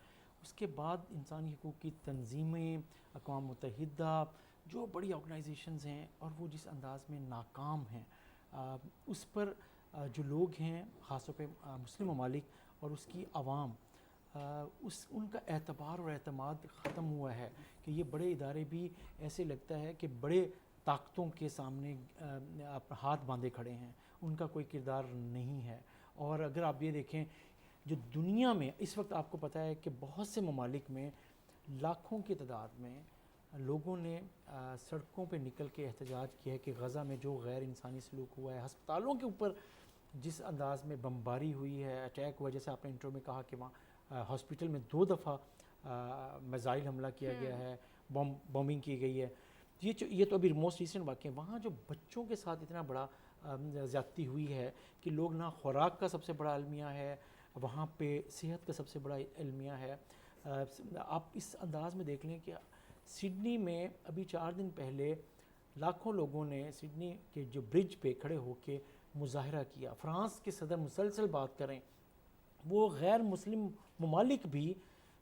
اس کے بعد انسانی حقوق کی تنظیمیں، اقوام متحدہ، جو بڑی آرگنائزیشنز ہیں، اور وہ جس انداز میں ناکام ہیں، اس پر جو لوگ ہیں، خاص طور پہ مسلم ممالک اور اس کی عوام، ان کا اعتبار اور اعتماد ختم ہوا ہے کہ یہ بڑے ادارے بھی ایسے لگتا ہے کہ بڑے طاقتوں کے سامنے ہاتھ باندھے کھڑے ہیں، ان کا کوئی کردار نہیں ہے. اور اگر آپ یہ دیکھیں، جو دنیا میں اس وقت آپ کو پتہ ہے کہ بہت سے ممالک میں لاکھوں کی تعداد میں لوگوں نے سڑکوں پہ نکل کے احتجاج کیا ہے کہ غزہ میں جو غیر انسانی سلوک ہوا ہے، ہسپتالوں کے اوپر جس انداز میں بمباری ہوئی ہے، اٹیک ہوا، جیسے آپ نے انٹرو میں کہا کہ وہاں ہاسپٹل میں 2 دفعہ میزائل حملہ کیا گیا ہے، بومبنگ کی گئی ہے. یہ تو ابھی موسٹ ریسنٹ واقعہ ہے. وہاں جو بچوں کے ساتھ اتنا بڑا زیادتی ہوئی ہے کہ لوگ نہ خوراک کا سب سے بڑا المیہ ہے، وہاں پہ صحت کا سب سے بڑا المیہ ہے. آپ اس انداز میں دیکھ لیں کہ سڈنی میں ابھی 4 دن پہلے لاکھوں لوگوں نے سڈنی کے جو برج پہ کھڑے ہو کے مظاہرہ کیا. فرانس کے صدر مسلسل بات کریں، وہ غیر مسلم ممالک بھی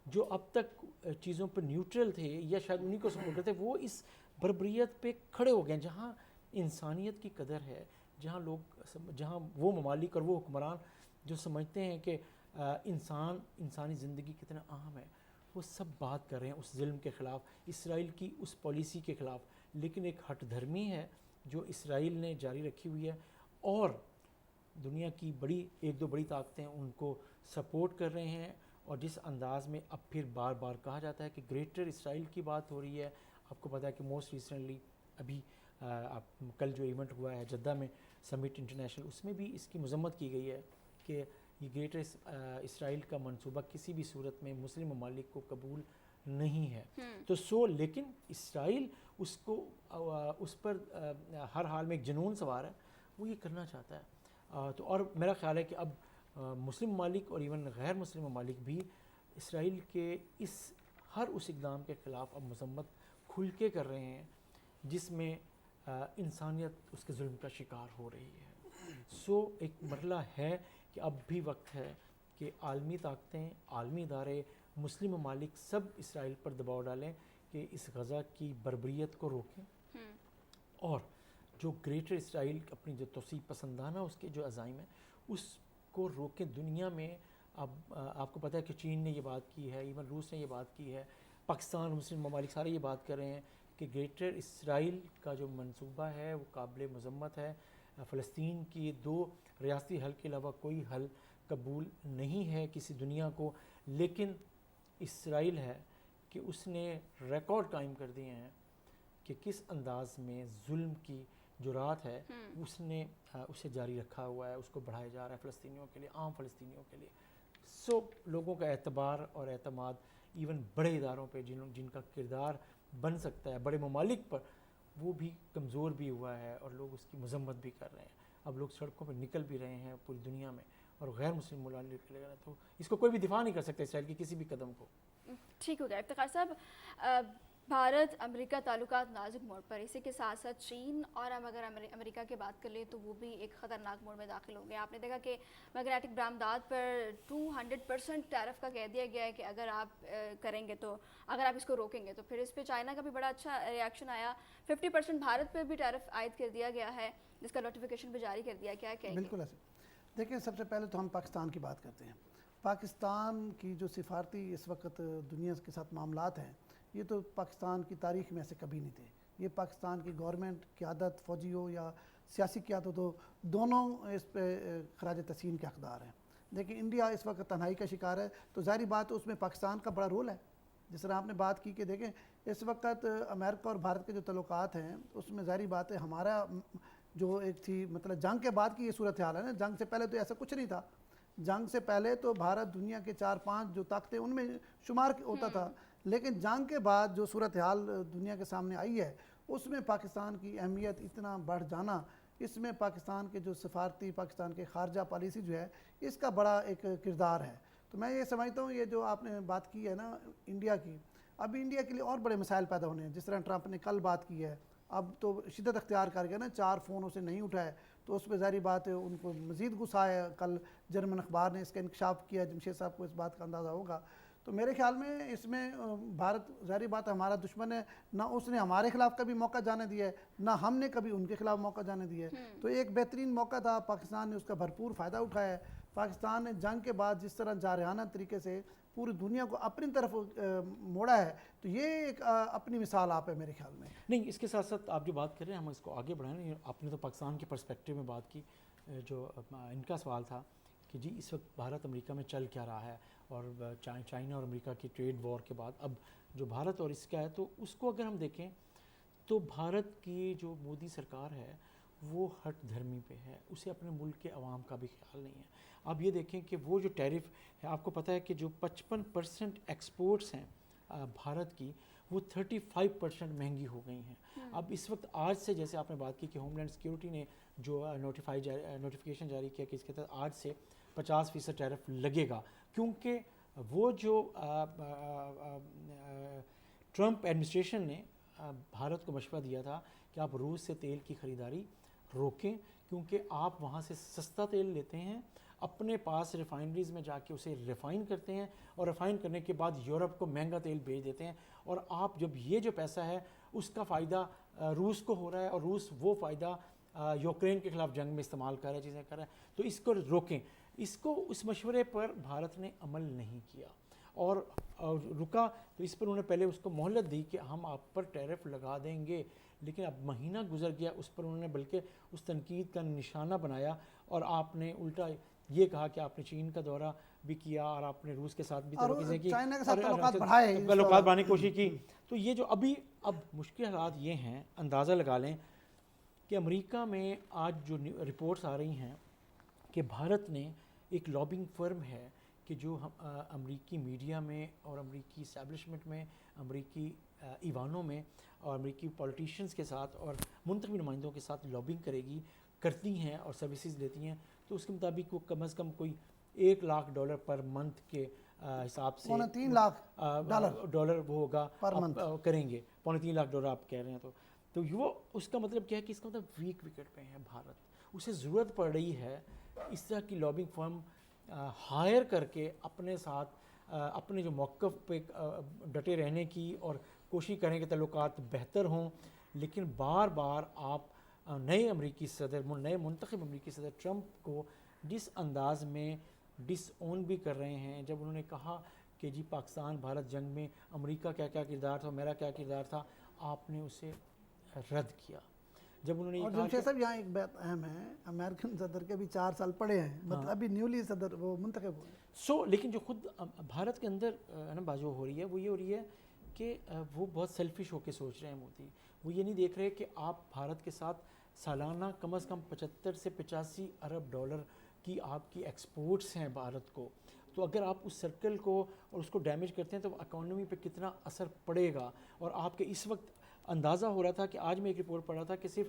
جو اب تک چیزوں پر نیوٹرل تھے یا شاید انہی کو سپورٹ کرتے، وہ اس بربریت پہ کھڑے ہو گئے. جہاں انسانیت کی قدر ہے، جہاں وہ ممالک اور وہ حکمران جو سمجھتے ہیں کہ انسانی زندگی کتنا اہم ہے، وہ سب بات کر رہے ہیں اس ظلم کے خلاف، اسرائیل کی اس پالیسی کے خلاف. لیکن ایک ہٹ دھرمی ہے جو اسرائیل نے جاری رکھی ہوئی ہے، اور دنیا کی ایک دو بڑی طاقتیں ان کو سپورٹ کر رہے ہیں. اور جس انداز میں اب پھر بار بار کہا جاتا ہے کہ گریٹر اسرائیل کی بات ہو رہی ہے. آپ کو پتہ ہے کہ موسٹ ریسنٹلی ابھی کل جو ایونٹ ہوا ہے جدہ میں سمٹ انٹرنیشنل، اس میں بھی اس کی مذمت کی گئی ہے کہ یہ گریٹر اسرائیل کا منصوبہ کسی بھی صورت میں مسلم ممالک کو قبول نہیں ہے. تو لیکن اسرائیل اس پر ہر حال میں ایک جنون سوار ہے، وہ یہ کرنا چاہتا ہے. تو اور میرا خیال ہے کہ اب مسلم ممالک اور ایون غیر مسلم ممالک بھی اسرائیل کے ہر اس اقدام کے خلاف اب مذمت کھل کے کر رہے ہیں جس میں انسانیت اس کے ظلم کا شکار ہو رہی ہے. ایک مرحلہ ہے کہ اب بھی وقت ہے کہ عالمی طاقتیں، عالمی ادارے، مسلم ممالک سب اسرائیل پر دباؤ ڈالیں کہ اس غزہ کی بربریت کو روکیں، اور جو گریٹر اسرائیل اپنی جو توسیع پسندانہ اس کے جو عزائم ہیں اس کو روکیں. دنیا میں اب آپ کو پتہ ہے کہ چین نے یہ بات کی ہے، ایون روس نے یہ بات کی ہے، پاکستان، مسلم ممالک سارے یہ بات کر رہے ہیں کہ گریٹر اسرائیل کا جو منصوبہ ہے وہ قابل مذمت ہے. فلسطین کی 2 ریاستی حل کے علاوہ کوئی حل قبول نہیں ہے کسی دنیا کو. لیکن اسرائیل ہے کہ اس نے ریکارڈ قائم کر دیے ہیں کہ کس انداز میں ظلم کی جو رات ہے اس نے اسے جاری رکھا ہوا ہے، اس کو بڑھایا جا رہا ہے فلسطینیوں کے لیے، عام فلسطینیوں کے لیے. لوگوں کا اعتبار اور اعتماد ایون بڑے اداروں پہ جن کا کردار بن سکتا ہے بڑے ممالک پر، وہ بھی کمزور بھی ہوا ہے اور لوگ اس کی مذمت بھی کر رہے ہیں. اب لوگ سڑکوں پہ نکل بھی رہے ہیں پوری دنیا میں، اور غیر مسلم ممالک کے لیے تو اس کو کوئی بھی دفاع نہیں کر سکتا اسرائیل کی کسی بھی قدم کو. ٹھیک ہو گیا. افتخار صاحب، بھارت امریکہ تعلقات نازک موڑ پر، اسی کے ساتھ ساتھ چین اور ہم اگر امریکہ کی بات کر لیں تو وہ بھی ایک خطرناک موڑ میں داخل ہو گئے. آپ نے دیکھا کہ میگنیٹک برآمدات پر 200% ٹیرف کا کہہ دیا گیا ہے کہ اگر آپ کریں گے تو، اگر آپ اس کو روکیں گے تو پھر اس پہ چائنا کا بھی بڑا اچھا ریاکشن آیا. 50% بھارت پہ بھی ٹیرف عائد کر دیا گیا ہے جس کا نوٹیفیکیشن بھی جاری کر دیا. کیا کہیں گے؟ بالکل ایسے. دیکھیں، سب سے پہلے تو ہم پاکستان کی بات کرتے ہیں. پاکستان کی جو سفارتی اس وقت دنیا کے ساتھ معاملات ہیں، یہ تو پاکستان کی تاریخ میں ایسے کبھی نہیں تھے. یہ پاکستان کی گورنمنٹ قیادت، فوجی ہو یا سیاسی قیادت ہو، دونوں اس پہ خراج تحسین کے حقدار ہیں. دیکھیں، انڈیا اس وقت تنہائی کا شکار ہے، تو ظاہری بات ہے اس میں پاکستان کا بڑا رول ہے. جس طرح آپ نے بات کی کہ دیکھیں اس وقت امریکہ اور بھارت کے جو تعلقات ہیں اس میں ظاہری بات ہے ہمارا جو ایک تھی، مطلب جنگ کے بعد کی یہ صورتحال ہے نا. جنگ سے پہلے تو ایسا کچھ نہیں تھا. جنگ سے پہلے تو بھارت دنیا کے 4-5 جو طاقتیں ان میں شمار ہوتا تھا، لیکن جنگ کے بعد جو صورتحال دنیا کے سامنے آئی ہے اس میں پاکستان کی اہمیت اتنا بڑھ جانا، اس میں پاکستان کے جو سفارتی، پاکستان کے خارجہ پالیسی جو ہے اس کا بڑا ایک کردار ہے. تو میں یہ سمجھتا ہوں یہ جو آپ نے بات کی ہے نا انڈیا کی، اب انڈیا کے لیے اور بڑے مسائل پیدا ہونے ہیں. جس طرح ٹرمپ نے کل بات کی ہے، اب تو شدت اختیار کر گیا نا، 4 فون اسے نہیں اٹھائے تو اس پہ ظاہری بات ہے ان کو مزید غصہ ہے. کل جرمن اخبار نے اس کا انکشاف کیا، جمشید صاحب کو اس بات کا اندازہ ہوگا. تو میرے خیال میں اس میں بھارت ظاہری بات ہے ہمارا دشمن ہے، نہ اس نے ہمارے خلاف کبھی موقع جانے دیا ہے، نہ ہم نے کبھی ان کے خلاف موقع جانے دیا ہے. تو ایک بہترین موقع تھا، پاکستان نے اس کا بھرپور فائدہ اٹھایا ہے. پاکستان نے جنگ کے بعد جس طرح جارحانہ طریقے سے پوری دنیا کو اپنی طرف موڑا ہے، تو یہ ایک اپنی مثال آپ ہے میرے خیال میں. نہیں، اس کے ساتھ ساتھ آپ جو بات کر رہے ہیں ہم اس کو آگے بڑھائیں. آپ نے تو پاکستان کے پرسپیکٹیو میں بات کی. جو ان کا سوال تھا کہ جی اس وقت بھارت امریکہ میں چل کیا رہا ہے، اور چائنا اور امریکہ کی ٹریڈ وار کے بعد اب جو بھارت اور اس کا ہے، تو اس کو اگر ہم دیکھیں تو بھارت کی جو مودی سرکار ہے وہ ہٹ دھرمی پہ ہے، اسے اپنے ملک کے عوام کا بھی خیال نہیں ہے. اب یہ دیکھیں کہ وہ جو ٹیرف ہے، آپ کو پتہ ہے کہ جو 55% ایکسپورٹس ہیں بھارت کی، وہ 35% مہنگی ہو گئی ہیں. اب اس وقت آج سے، جیسے آپ نے بات کی کہ ہوم لینڈ سیکیورٹی نے جو نوٹیفیکیشن جاری کیا کہ اس کے تحت آج سے 50% ٹیرف لگے گا، کیونکہ وہ جو ٹرمپ ایڈمنسٹریشن نے بھارت کو مشورہ دیا تھا کہ آپ روس سے تیل کی خریداری روکیں، کیونکہ آپ وہاں سے سستا تیل لیتے ہیں، اپنے پاس ریفائنریز میں جا کے اسے ریفائن کرتے ہیں، اور ریفائن کرنے کے بعد یورپ کو مہنگا تیل بیچ دیتے ہیں، اور آپ جب یہ جو پیسہ ہے اس کا فائدہ روس کو ہو رہا ہے، اور روس وہ فائدہ یوکرین کے خلاف جنگ میں استعمال کر رہا ہے، چیزیں کر رہا ہے، تو اس کو روکیں. اس کو اس مشورے پر بھارت نے عمل نہیں کیا اور رکا. تو اس پر انہوں نے پہلے اس کو مہلت دی کہ ہم آپ پر ٹیرف لگا دیں گے، لیکن اب مہینہ گزر گیا، اس پر انہوں نے بلکہ اس تنقید کا نشانہ بنایا اور آپ نے الٹا یہ کہا کہ آپ نے چین کا دورہ بھی کیا اور آپ نے روس کے ساتھ بھی چیزیں کی، چائنا کے ساتھ تعلقات بڑھانے کی کوشش کی. تو یہ جو اب مشکل حالات یہ ہیں، اندازہ لگا لیں کہ امریکہ میں آج جو رپورٹس آ رہی ہیں کہ بھارت نے ایک لابنگ فرم ہے کہ جو امریکی میڈیا میں اور امریکی اسٹیبلشمنٹ میں، امریکی ایوانوں میں اور امریکی پولیٹیشنز کے ساتھ اور منتخب نمائندوں کے ساتھ لابنگ کرتی ہیں اور سروسز لیتی ہیں. تو اس کے مطابق وہ کم از کم کوئی $1,00,000 پر منتھ کے حساب سے $3 لاکھ ڈالر وہ ہوگا کریں گے. $3.25 آپ کہہ رہے ہیں. تو وہ اس کا مطلب کیا ہے کہ اس کا مطلب ویک وکٹ پہ ہے بھارت. اسے ضرورت پڑ رہی ہے اس طرح کی لابنگ فرم ہائر کر کے اپنے ساتھ اپنے جو موقف پہ ڈٹے رہنے کی اور کوشش کریں کہ تعلقات بہتر ہوں. لیکن بار بار آپ نئے منتخب امریکی صدر ٹرمپ کو جس انداز میں ڈس اون بھی کر رہے ہیں، جب انہوں نے کہا کہ جی پاکستان بھارت جنگ میں امریکہ کیا کیا کردار تھا، میرا کیا کردار تھا، آپ نے اسے رد کیا. جب انہوں نے اور جمشید صاحب یہاں ایک بات اہم ہے، امریکن صدر کے بھی 4 سال پڑے ہیں، مطلب ابھی نیولی صدر وہ منتخب ہوئے. لیکن جو خود بھارت کے اندر بازو ہو رہی ہے وہ یہ ہو رہی ہے کہ وہ بہت سیلفش ہو کے سوچ رہے ہیں مودی. وہ یہ نہیں دیکھ رہے کہ آپ بھارت کے ساتھ سالانہ کم از کم 75 سے 85 ارب ڈالر کی آپ کی ایکسپورٹس ہیں بھارت کو. تو اگر آپ اس سرکل کو اور اس کو ڈیمیج کرتے ہیں تو اکانومی پہ کتنا اثر پڑے گا. اور آپ کے اس وقت اندازہ ہو رہا تھا کہ آج میں ایک رپورٹ پڑھ رہا تھا کہ صرف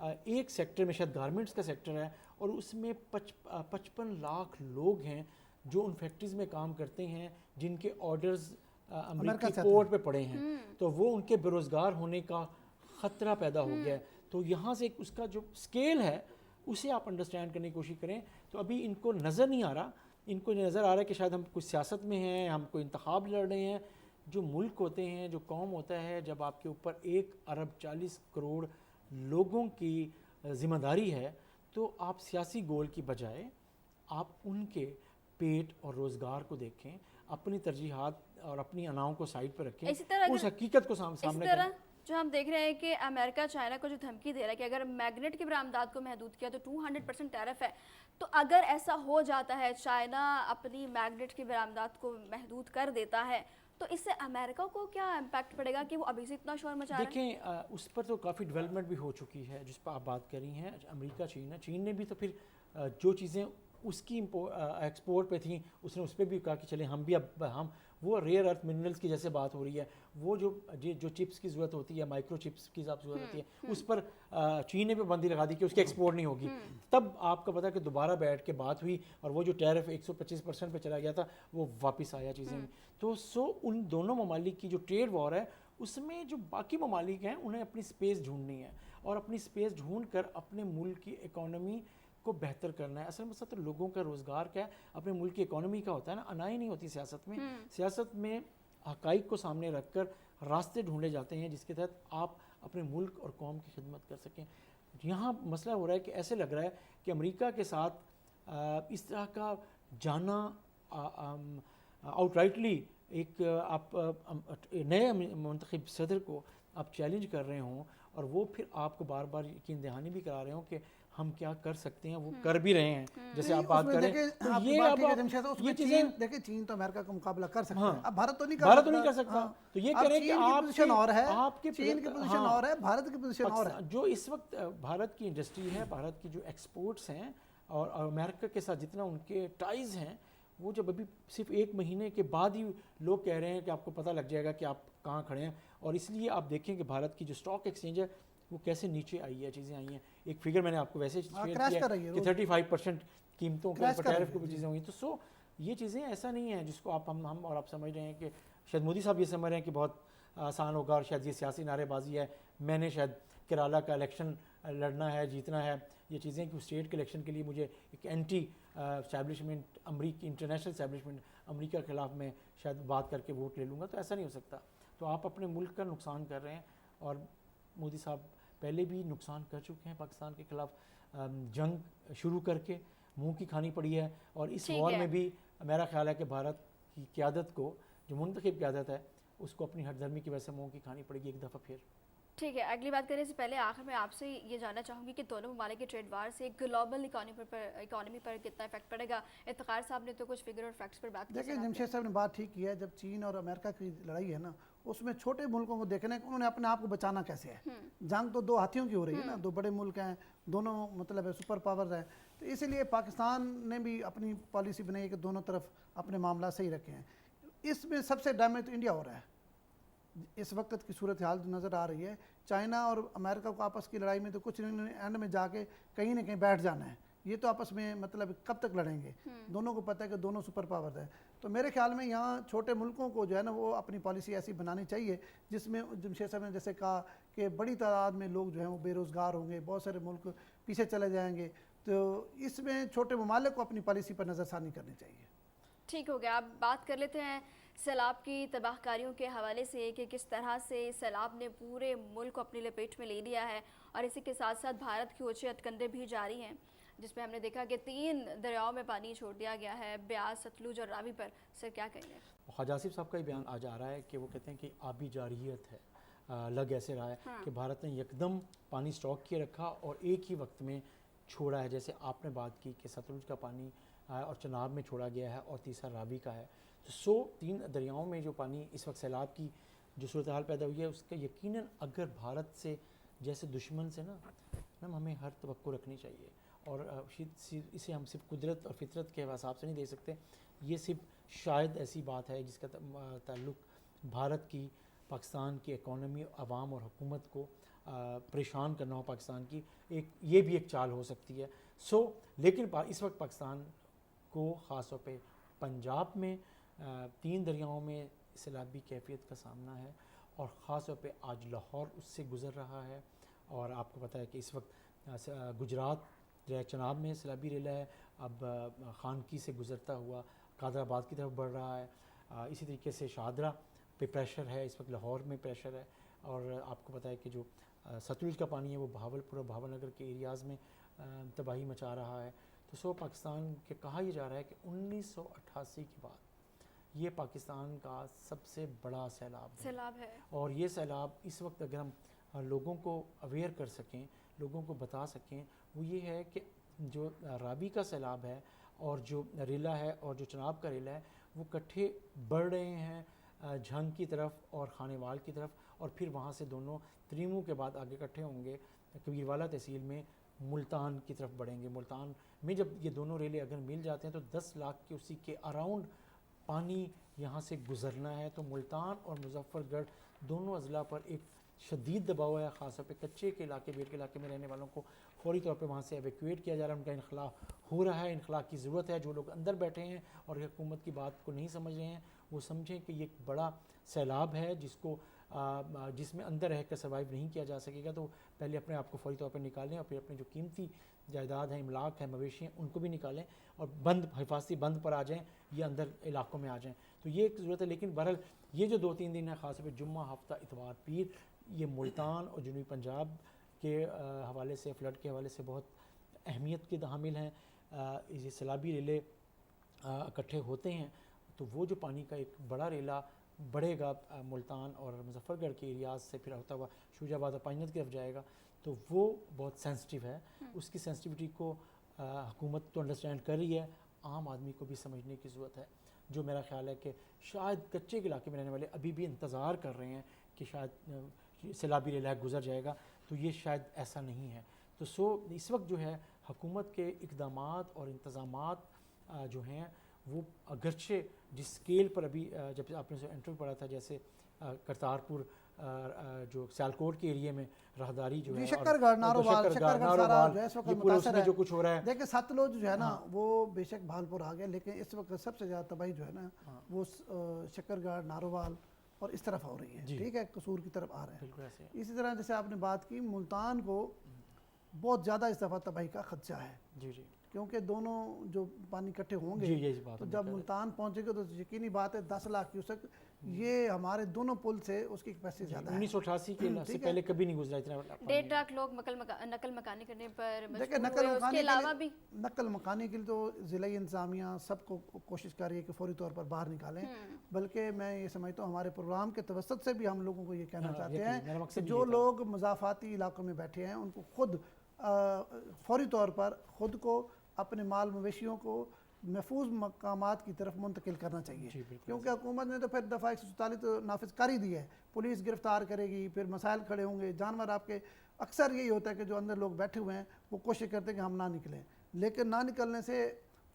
ایک سیکٹر میں، شاید گارمنٹس کا سیکٹر ہے، اور اس میں 55 لاکھ لوگ ہیں جو ان فیکٹریز میں کام کرتے ہیں جن کے آرڈرز امریکی پورٹ پہ پڑے ہیں. تو وہ ان کے بے روزگار ہونے کا خطرہ پیدا ہو گیا ہے. تو یہاں سے اس کا جو اسکیل ہے اسے آپ انڈرسٹینڈ کرنے کی کوشش کریں. تو ابھی ان کو نظر نہیں آ رہا، ان کو نظر آ رہا ہے کہ شاید ہم کوئی سیاست میں ہیں، ہم کوئی انتخاب لڑ رہے ہیں. جو ملک ہوتے ہیں، جو قوم ہوتا ہے، جب آپ کے اوپر 1,40,00,000,000 لوگوں کی ذمہ داری ہے تو آپ سیاسی گول کی بجائے آپ ان کے پیٹ اور روزگار کو دیکھیں، اپنی ترجیحات اور اپنی اناؤں کو سائڈ پہ رکھیں، اس حقیقت کو سامنے کریں. جو ہم دیکھ رہے ہیں کہ امریکہ چائنا کو جو دھمکی دے رہا ہے کہ اگر میگنیٹ کی برآمدات کو محدود کیا تو 200% ٹیرف ہے. تو اگر ایسا ہو جاتا ہے، چائنا اپنی میگنیٹ کی برآمدات کو محدود کر دیتا ہے، تو اس سے امریکہ کو کیا امپیکٹ پڑے گا کہ وہ ابھی سے اتنا شور مچا رہا ہے؟ دیکھیں اس پر تو کافی ڈیولپمنٹ بھی ہو چکی ہے جس پر آپ بات کر رہی ہیں. امریکہ چین نے بھی تو پھر جو چیزیں اس کی ایکسپورٹ پہ تھیں اس نے اس پہ بھی کہا کہ چلیں ہم بھی ہم وہ ریئر ارتھ منرلز کی جیسے بات ہو رہی ہے، وہ جو چپس کی ضرورت ہوتی ہے، مائکرو چپس کی ضرورت ہوتی ہے، اس پر چین نے بھی پابندی لگا دی کہ اس کی ایکسپورٹ نہیں ہوگی. تب آپ کو پتا کہ دوبارہ بیٹھ کے بات ہوئی اور وہ جو ٹیرف 125% پہ چلا گیا تھا وہ واپس آیا چیزیں میں. تو ان دونوں ممالک کی جو ٹریڈ وار ہے اس میں جو باقی ممالک ہیں انہیں اپنی سپیس ڈھونڈنی ہے اور اپنی سپیس ڈھونڈ کر اپنے ملک کی اکانومی کو بہتر کرنا ہے. اصل مسئلہ تو لوگوں کا روزگار کا ہے، اپنے ملک کی اکانومی کا ہوتا ہے نا. انائی نہیں ہوتی سیاست میں. سیاست میں حقائق کو سامنے رکھ کر راستے ڈھونڈے جاتے ہیں جس کے تحت آپ اپنے ملک اور قوم کی خدمت کر سکیں. یہاں مسئلہ ہو رہا ہے کہ ایسے لگ رہا ہے کہ امریکہ کے ساتھ اس طرح کا جانا آؤٹ رائٹلی ایک آپ نئے منتخب صدر کو آپ چیلنج کر رہے ہوں اور وہ پھر آپ کو بار بار یقین دہانی بھی کرا رہے ہوں کہ ہم کیا کر سکتے ہیں، وہ کر بھی رہے ہیں جیسے آپ بات کریں. یہ چیزیں دیکھیں چین تو امریکہ کا مقابلہ کر سکتا ہے، اب بھارت تو نہیں کر سکتا. تو یہ کریں کہ آپ کی چین کی پوزیشن اور ہے، بھارت کی پوزیشن اور ہے. جو اس وقت بھارت کی انڈسٹری ہے، بھارت کی جو ایکسپورٹس ہیں اور امریکہ کے ساتھ جتنا ان کے ٹائز ہیں، وہ جب ابھی صرف 1 مہینے کے بعد ہی لوگ کہہ رہے ہیں کہ آپ کو پتہ لگ جائے گا کہ آپ کہاں کھڑے ہیں. اور اس لیے آپ دیکھیں کہ بھارت کی جو اسٹاک ایکسچینج ہے وہ کیسے نیچے آئی ہے، چیزیں آئی ہیں. ایک فگر میں نے آپ کو ویسے شیئر کیا کہ 35% قیمتوں پر ٹیرف کی چیزیں ہوئی. تو یہ چیزیں ایسا نہیں ہیں جس کو آپ ہم اور آپ سمجھ رہے ہیں کہ شاید مودی صاحب یہ سمجھ رہے ہیں کہ بہت آسان ہوگا اور شاید یہ سیاسی نعرے بازی ہے، میں نے شاید کیرالہ کا الیکشن لڑنا ہے، جیتنا ہے. یہ چیزیں کہ اسٹیٹ کے الیکشن کے لیے مجھے ایک اینٹی اسٹیبلشمنٹ امریکی انٹرنیشنل اسٹیبلشمنٹ امریکہ کے خلاف میں شاید بات کر کے ووٹ لے لوں گا، تو ایسا نہیں ہو سکتا. تو آپ اپنے ملک کا نقصان کر رہے ہیں اور مودی صاحب پہلے بھی نقصان کر چکے ہیں پاکستان کے خلاف، جنگ شروع کر کے منہ کی کھانی پڑی ہے، اور اس وار میں بھی میرا خیال ہے کہ بھارت کی قیادت کو، جو منتخب قیادت ہے، اس کو اپنی ہٹ دھرمی کی وجہ سے منہ کی کھانی پڑے گی ایک دفعہ پھر۔ ٹھیک ہے، اگلی بات کرنے سے پہلے آخر میں آپ سے یہ جاننا چاہوں گی کہ دونوں ممالک کے ٹریڈ وار سے گلوبل اکانومی پر کتنا افیکٹ پڑے گا؟ افتخار صاحب نے تو کچھ فگر اور فیکٹس پر بات کی۔ دیکھیں جمشید صاحب نے بات ٹھیک کی ہے، جب چین اور امریکہ کی لڑائی ہے نا، اس میں چھوٹے ملکوں کو دیکھنا ہے کہ انہوں نے اپنے آپ کو بچانا کیسے ہے۔ جنگ تو دو ہاتھیوں کی ہو رہی ہے نا، دو بڑے ملک ہیں، دونوں مطلب سپر پاور ہیں، تو اسی لیے پاکستان نے بھی اپنی پالیسی بنائی ہے کہ دونوں طرف اپنے معاملات صحیح رکھے ہیں۔ اس میں سب سے ڈیمیج تو انڈیا ہو رہا ہے اس وقت کی صورتحال جو نظر آ رہی ہے۔ چائنا اور امریکہ کو آپس کی لڑائی میں تو کچھ اینڈ میں جا کے کہیں نہ کہیں بیٹھ جانا ہے، یہ تو آپس میں مطلب کب تک لڑیں گے، دونوں کو پتہ ہے کہ دونوں سپر پاور ہیں۔ تو میرے خیال میں یہاں چھوٹے ملکوں کو جو ہے نا وہ اپنی پالیسی ایسی بنانی چاہیے جس میں جمشید صاحب نے جیسے کہا کہ بڑی تعداد میں لوگ جو ہیں وہ بے روزگار ہوں گے، بہت سارے ملک پیچھے چلے جائیں گے، تو اس میں چھوٹے ممالک کو اپنی پالیسی پر نظر ثانی کرنی چاہیے۔ ٹھیک ہو گیا، اب بات کر لیتے ہیں سیلاب کی تباہ کاریوں کے حوالے سے کہ کس طرح سے سیلاب نے پورے ملک کو اپنی لپیٹ میں لے لیا ہے، اور اسی کے ساتھ ساتھ بھارت کے اونچے ہتھکنڈے بھی جاری ہیں، جس میں ہم نے دیکھا کہ 3 دریاؤں میں پانی چھوڑ دیا گیا ہے، بیاس، ستلج اور راوی پر۔ سر کیا کہیں گے؟ خواجہ آصف صاحب کا ہی بیان آج آ رہا ہے کہ وہ کہتے ہیں کہ آبی جارحیت ہے، لگ ایسے رہا ہے کہ بھارت نے یکدم پانی سٹاک کیے رکھا اور ایک ہی وقت میں چھوڑا ہے، جیسے آپ نے بات کی کہ ستلج کا پانی اور چناب میں چھوڑا گیا ہے اور تیسرا راوی کا ہے۔ تو 3 دریاؤں میں جو پانی اس وقت سیلاب کی جو صورتحال پیدا ہوئی ہے، اس کا یقیناً اگر بھارت سے جیسے دشمن سے نا ہمیں ہر توقع رکھنی چاہیے، اور اسے ہم صرف قدرت اور فطرت کے حساب سے نہیں دے سکتے، یہ صرف شاید ایسی بات ہے جس کا تعلق بھارت کی، پاکستان کی اکانومی، عوام اور حکومت کو پریشان کرنا ہو پاکستان کی، یہ بھی ایک چال ہو سکتی ہے۔ لیکن اس وقت پاکستان کو خاص طور پہ پنجاب میں 3 دریاؤں میں سیلابی کیفیت کا سامنا ہے، اور خاص طور پہ آج لاہور اس سے گزر رہا ہے، اور آپ کو پتہ ہے کہ اس وقت گجرات دریا چناب میں سیلابی ریلا ہے، اب خانکی سے گزرتا ہوا قادر آباد کی طرف بڑھ رہا ہے، اسی طریقے سے شاہدرہ پہ پریشر ہے، اس وقت لاہور میں پریشر ہے، اور آپ کو پتہ ہے کہ جو ستلج کا پانی ہے وہ بہاولپور اور بھاول نگر کے ایریاز میں تباہی مچا رہا ہے۔ تو پاکستان کے کہا یہ جا رہا ہے کہ 1988 کے بعد یہ پاکستان کا سب سے بڑا سیلاب ہے، اور یہ سیلاب اس وقت اگر ہم لوگوں کو اویئر کر سکیں، لوگوں کو بتا سکیں، وہ یہ ہے کہ جو راوی کا سیلاب ہے اور جو ریلا ہے اور جو چناب کا ریلا ہے وہ کٹھے بڑھ رہے ہیں جھنگ کی طرف اور خانے وال کی طرف، اور پھر وہاں سے دونوں تریمو کے بعد آگے کٹھے ہوں گے کبیروالا تحصیل میں ملتان کی طرف بڑھیں گے۔ ملتان میں جب یہ دونوں ریلے اگر مل جاتے ہیں تو 10 لاکھ کے اسی کے اراؤنڈ پانی یہاں سے گزرنا ہے، تو ملتان اور مظفر گڑھ دونوں اضلاع پر ایک شدید دباؤ ہے، خاص طور پہ کچے کے علاقے، بیڑ کے علاقے میں رہنے والوں کو فوری طور پہ وہاں سے ایویکویٹ کیا جا رہا ہے، ان کا انخلاء ہو رہا ہے، انخلاء کی ضرورت ہے۔ جو لوگ اندر بیٹھے ہیں اور حکومت کی بات کو نہیں سمجھ رہے ہیں وہ سمجھیں کہ یہ ایک بڑا سیلاب ہے جس میں اندر رہ کر سروائیو نہیں کیا جا سکے گا، تو پہلے اپنے آپ کو فوری طور پر نکالیں، اور پھر اپنے جو قیمتی جائیداد ہیں، املاک ہیں، مویشی ہیں، ان کو بھی نکالیں اور حفاظتی بند پر آ جائیں یا اندر علاقوں میں آ جائیں، تو یہ ایک ضرورت ہے۔ لیکن بہرحال یہ جو 2-3 دن ہے، خاص طور پہ جمعہ، ہفتہ، اتوار، پیر، یہ ملتان اور جنوبی پنجاب کے حوالے سے، فلڈ کے حوالے سے بہت اہمیت کے حامل ہیں۔ یہ سیلابی ریلے اکٹھے ہوتے ہیں تو وہ جو پانی کا ایک بڑا ریلا بڑھے گا ملتان اور مظفر گڑھ کے ایریاز سے، پھر ہوتا ہوا شوجہ آباد اور پانیت کی طرف جائے گا، تو وہ بہت سینسٹیو ہے۔ اس کی سینسٹیوٹی کو حکومت تو انڈرسٹینڈ کر رہی ہے، عام آدمی کو بھی سمجھنے کی ضرورت ہے، جو میرا خیال ہے کہ شاید کچے کے علاقے میں رہنے والے ابھی بھی انتظار کر رہے ہیں کہ شاید سیلابی ریلا گزر جائے گا، تو یہ شاید ایسا نہیں ہے۔ تو اس وقت جو ہے حکومت کے اقدامات اور انتظامات جو ہیں وہ اگرچہ جس سکیل پر ابھی جب آپ نے انٹرویو پڑھا تھا، جیسے کرتارپور جو سیالکوٹ کے ایریے میں راہداری جو ہے، شکر گڑھ، نارووال، یہ پورا اس میں جو کچھ ہو رہا ہے، دیکھیں ستلج جو ہے نا وہ بے شک بھالپور آ گیا، لیکن اس وقت سب سے زیادہ تباہی جو ہے نا وہ شکر گڑھ، نارووال اور اس طرف ہو رہی ہے، ٹھیک ہے، قصور کی طرف آ رہے ہیں۔ اسی طرح جیسے آپ نے بات کی، ملتان کو بہت زیادہ اس دفعہ تباہی کا خدشہ ہے، کیونکہ دونوں جو پانی اکٹھے ہوں گے جی یہ بات تو جب ملتان پہنچے گا تو یقینی بات ہے 10 لاکھ کیوسک یہ ہمارے دونوں پل سے اس کی کیپیسٹی زیادہ ہے. 1988 کے سے پہلے کبھی نہیں گزرا اتنا. 1.5 لاکھ لوگ نقل مکانی کرنے پر دیکھیں مجبور ہوئے. اس کے علاوہ بھی نقل مکانی کے لیے تو ضلعی انتظامیہ سب کو کوشش کر رہی ہے کہ فوری طور پر باہر نکالیں, بلکہ میں یہ سمجھتا ہوں ہمارے پروگرام کے توسط سے بھی ہم لوگوں کو یہ کہنا چاہتے ہیں کہ جو لوگ مضافاتی علاقوں میں بیٹھے ہیں ان کو خود فوری طور پر خود کو اپنے مال مویشیوں کو محفوظ مقامات کی طرف منتقل کرنا چاہیے, کیونکہ حکومت نے تو پھر دفعہ 144 تو نافذ کر ہی دی ہے. پولیس گرفتار کرے گی, پھر مسائل کھڑے ہوں گے, جانور آپ کے اکثر یہی ہوتا ہے کہ جو اندر لوگ بیٹھے ہوئے ہیں وہ کوشش کرتے ہیں کہ ہم نہ نکلیں, لیکن نہ نکلنے سے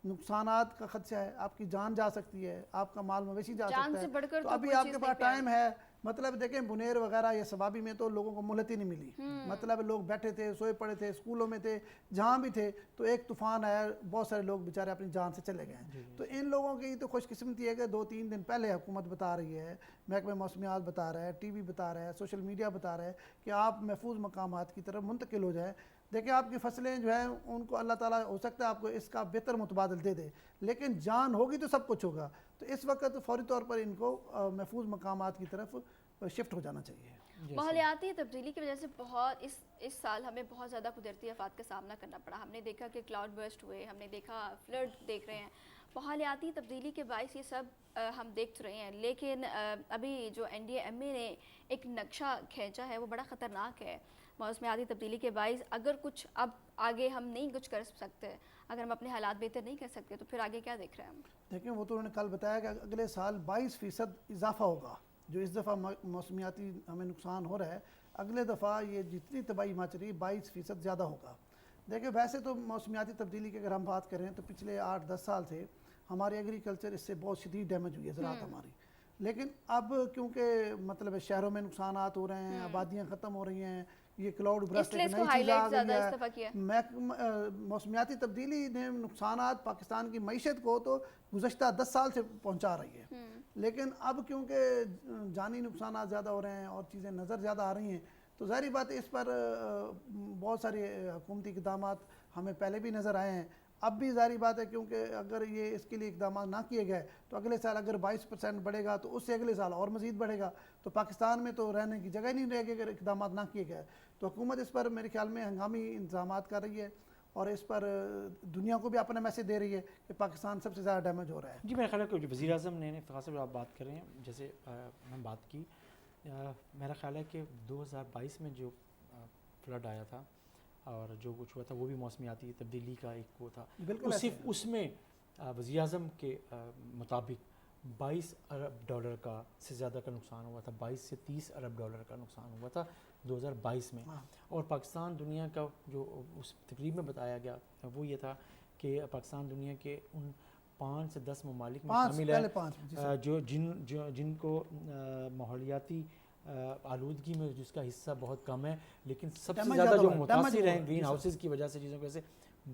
نقصانات کا خدشہ ہے, آپ کی جان جا سکتی ہے, آپ کا مال مویشی جا سکتا ہے. تو ابھی آپ کے پاس ٹائم ہے, مطلب دیکھیں بنیر وغیرہ یہ سبابی میں تو لوگوں کو مہلت ہی نہیں ملی, مطلب لوگ بیٹھے تھے, سوئے پڑے تھے, اسکولوں میں تھے, جہاں بھی تھے, تو ایک طوفان آیا, بہت سارے لوگ بیچارے اپنی جان سے چلے گئے. تو ان لوگوں کی تو خوش قسمتی ہے کہ 2-3 دن پہلے حکومت بتا رہی ہے, محکمہ موسمیات بتا رہا ہے, ٹی وی بتا رہا ہے, سوشل میڈیا بتا رہا ہے کہ آپ محفوظ مقامات کی طرف منتقل ہو جائیں. دیکھیں آپ کی فصلیں جو ہیں ان کو اللہ تعالیٰ ہو سکتا ہے آپ کو اس کا بہتر متبادل دے دے, لیکن جان ہوگی تو سب کچھ ہوگا. تو اس وقت فوری طور پر ان کو محفوظ مقامات کی طرف شفٹ ہو جانا چاہیے. ماحولیاتی تبدیلی کی وجہ سے بہت اس سال ہمیں بہت زیادہ قدرتی آفات کا سامنا کرنا پڑا. ہم نے دیکھا کہ کلاؤڈ برسٹ ہوئے, ہم نے دیکھا فلڈ دیکھ رہے ہیں. ماحولیاتی تبدیلی کے باعث یہ سب ہم دیکھ رہے ہیں, لیکن ابھی جو NDMA نے ایک نقشہ کھینچا ہے وہ بڑا خطرناک ہے. موسمیاتی تبدیلی کے باعث اگر کچھ اب آگے ہم نہیں کچھ کر سکتے, اگر ہم اپنے حالات بہتر نہیں کر سکتے, تو پھر آگے کیا دیکھ رہے ہیں ہم؟ دیکھیں وہ تو انہوں نے کل بتایا کہ اگلے سال 22% اضافہ ہوگا. جو اس دفعہ موسمیاتی ہمیں نقصان ہو رہا ہے, اگلے دفعہ یہ جتنی تباہی مچ رہی 22% زیادہ ہوگا. دیکھیں ویسے تو موسمیاتی تبدیلی کی اگر ہم بات کریں تو پچھلے 8-10 سال سے ہماری ایگریکلچر اس سے بہت شدید ڈیمیج ہوئی ہے, زراعت ہماری. لیکن اب کیونکہ مطلب شہروں میں نقصانات ہو رہے ہیں, آبادیاں ختم ہو رہی ہیں, یہ کلاؤڈ برسٹ ایک نئی چیز آ گئی ہے. موسمیاتی تبدیلی نے نقصانات پاکستان کی معیشت کو تو گزشتہ 10 سال سے پہنچا رہی ہے, لیکن اب کیونکہ جانی نقصانات زیادہ ہو رہے ہیں اور چیزیں نظر زیادہ آ رہی ہیں, تو ظاہری بات ہے اس پر بہت سارے حکومتی اقدامات ہمیں پہلے بھی نظر آئے ہیں. اب بھی ظاہری بات ہے کیونکہ اگر یہ اس کے لیے اقدامات نہ کیے گئے تو اگلے سال اگر 22% بڑھے گا تو اس سے اگلے سال اور مزید بڑھے گا, تو پاکستان میں تو رہنے کی جگہ ہی نہیں رہے گی اگر اقدامات نہ کیے گئے. تو حکومت اس پر میرے خیال میں ہنگامی انتظامات کر رہی ہے اور اس پر دنیا کو بھی اپنا میسیج دے رہی ہے کہ پاکستان سب سے زیادہ ڈیمیج ہو رہا ہے. جی میرا خیال ہے کہ وزیر اعظم نے افتخار صاحب آپ بات کر رہے ہیں, جیسے ہم بات کی, میرا خیال ہے کہ 2022 میں جو فلڈ آیا تھا اور جو کچھ ہوا تھا وہ بھی موسمیاتی تبدیلی کا ایک وہ تھا. صرف اس میں وزیر اعظم کے مطابق $22 ارب کا سے زیادہ کا نقصان ہوا تھا. 22 سے 30 ارب ڈالر کا نقصان ہوا تھا 2022 میں. اور پاکستان دنیا کا جو اس تقریب میں بتایا گیا وہ یہ تھا کہ پاکستان دنیا کے ان 5 سے 10 ممالک میں شامل ہے جو جن کو ماحولیاتی آلودگی میں جس کا حصہ بہت کم ہے, لیکن سب سے زیادہ جو متاثر ہیں گرین ہاؤسز کی وجہ سے چیزوں کی وجہ سے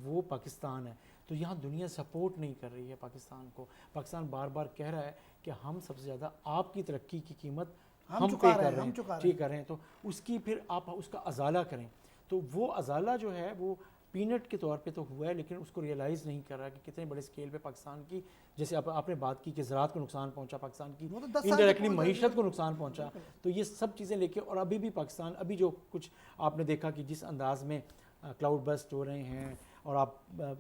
وہ پاکستان ہے. تو یہاں دنیا سپورٹ نہیں کر رہی ہے پاکستان کو. پاکستان بار بار کہہ رہا ہے کہ ہم سب سے زیادہ آپ کی ترقی کی قیمت ہم پے کر رہے ہیں, ٹھیک کر رہے ہیں, تو اس کی پھر آپ اس کا ازالہ کریں. تو وہ ازالہ جو ہے وہ پینٹ کے طور پہ تو ہوا ہے, لیکن اس کو ریئلائز نہیں کر رہا کہ کتنے بڑے اسکیل پہ پاکستان کی, جیسے آپ نے بات کی کہ زراعت کو نقصان پہنچا, پاکستان کی انڈائریکٹلی معیشت کو نقصان پہنچا. تو یہ سب چیزیں لے کے, اور ابھی بھی پاکستان ابھی جو کچھ آپ نے دیکھا کہ جس انداز میں کلاؤڈ برسٹ ہو رہے ہیں اور آپ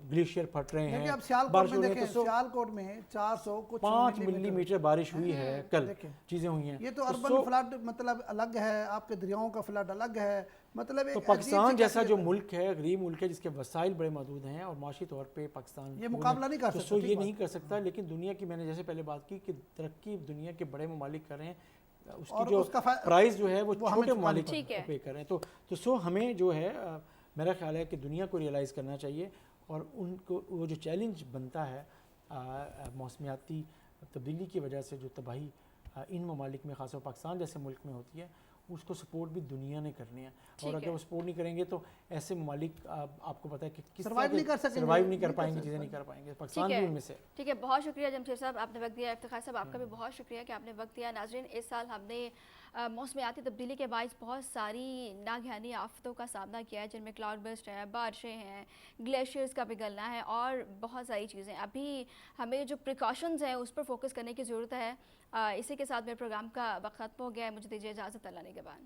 گلیشیئر پھٹ رہے ہیں, بارش ہو رہی ہے, سیالکوٹ میں 405 ملی میٹر بارش ہوئی ہے, کل چیزیں ہوئی ہیں. یہ تو اربن فلڈ مطلب الگ ہے, آپ کے دریاؤں کا فلڈ الگ ہے. مطلب تو پاکستان جیسا جو ملک ہے, غریب ملک ہے, جس کے وسائل بڑے محدود ہیں اور معاشی طور پہ پاکستان یہ مقابلہ نہیں کر سکتا, تو یہ نہیں کر سکتا. لیکن دنیا کی, میں نے جیسے پہلے بات کی کہ ترقی دنیا کے بڑے ممالک کر رہے ہیں, اس کی جو پرائز جو ہے وہ چھوٹے ممالک پے کر رہے ہیں. تو سو ہمیں جو ہے میرا خیال ہے کہ دنیا کو ریئلائز کرنا چاہیے, اور ان کو وہ جو چیلنج بنتا ہے موسمیاتی تبدیلی کی وجہ سے جو تباہی ان ممالک میں خاص طور پاکستان جیسے ملک میں ہوتی ہے, اس کو سپورٹ بھی دنیا نے کرنی ہے. اور اگر وہ سپورٹ نہیں کریں گے تو ایسے ممالک آپ کو پتہ ہے کہ کس سروائیو نہیں کر پائیں گے, چیزیں نہیں کر پائیں گے. پاکستان بھی ان میں سے. ٹھیک ہے, بہت شکریہ جمشید صاحب, آپ نے وقت دیا. افتخار صاحب آپ کا بھی بہت شکریہ کہ آپ نے وقت دیا. ناظرین, اس سال ہم نے موسمیاتی تبدیلی کے باعث بہت ساری ناگہانی آفتوں کا سامنا کیا ہے، جن میں کلاؤڈ برسٹ ہے، بارشیں ہیں، گلیشیئرز کا پگھلنا ہے اور بہت ساری چیزیں. ابھی ہمیں جو پریکاشنز ہیں اس پر فوکس کرنے کی ضرورت ہے. اسی کے ساتھ میرے پروگرام کا وقت ختم ہو گیا ہے. مجھے دیجیے اجازت. اللہ نگہبان.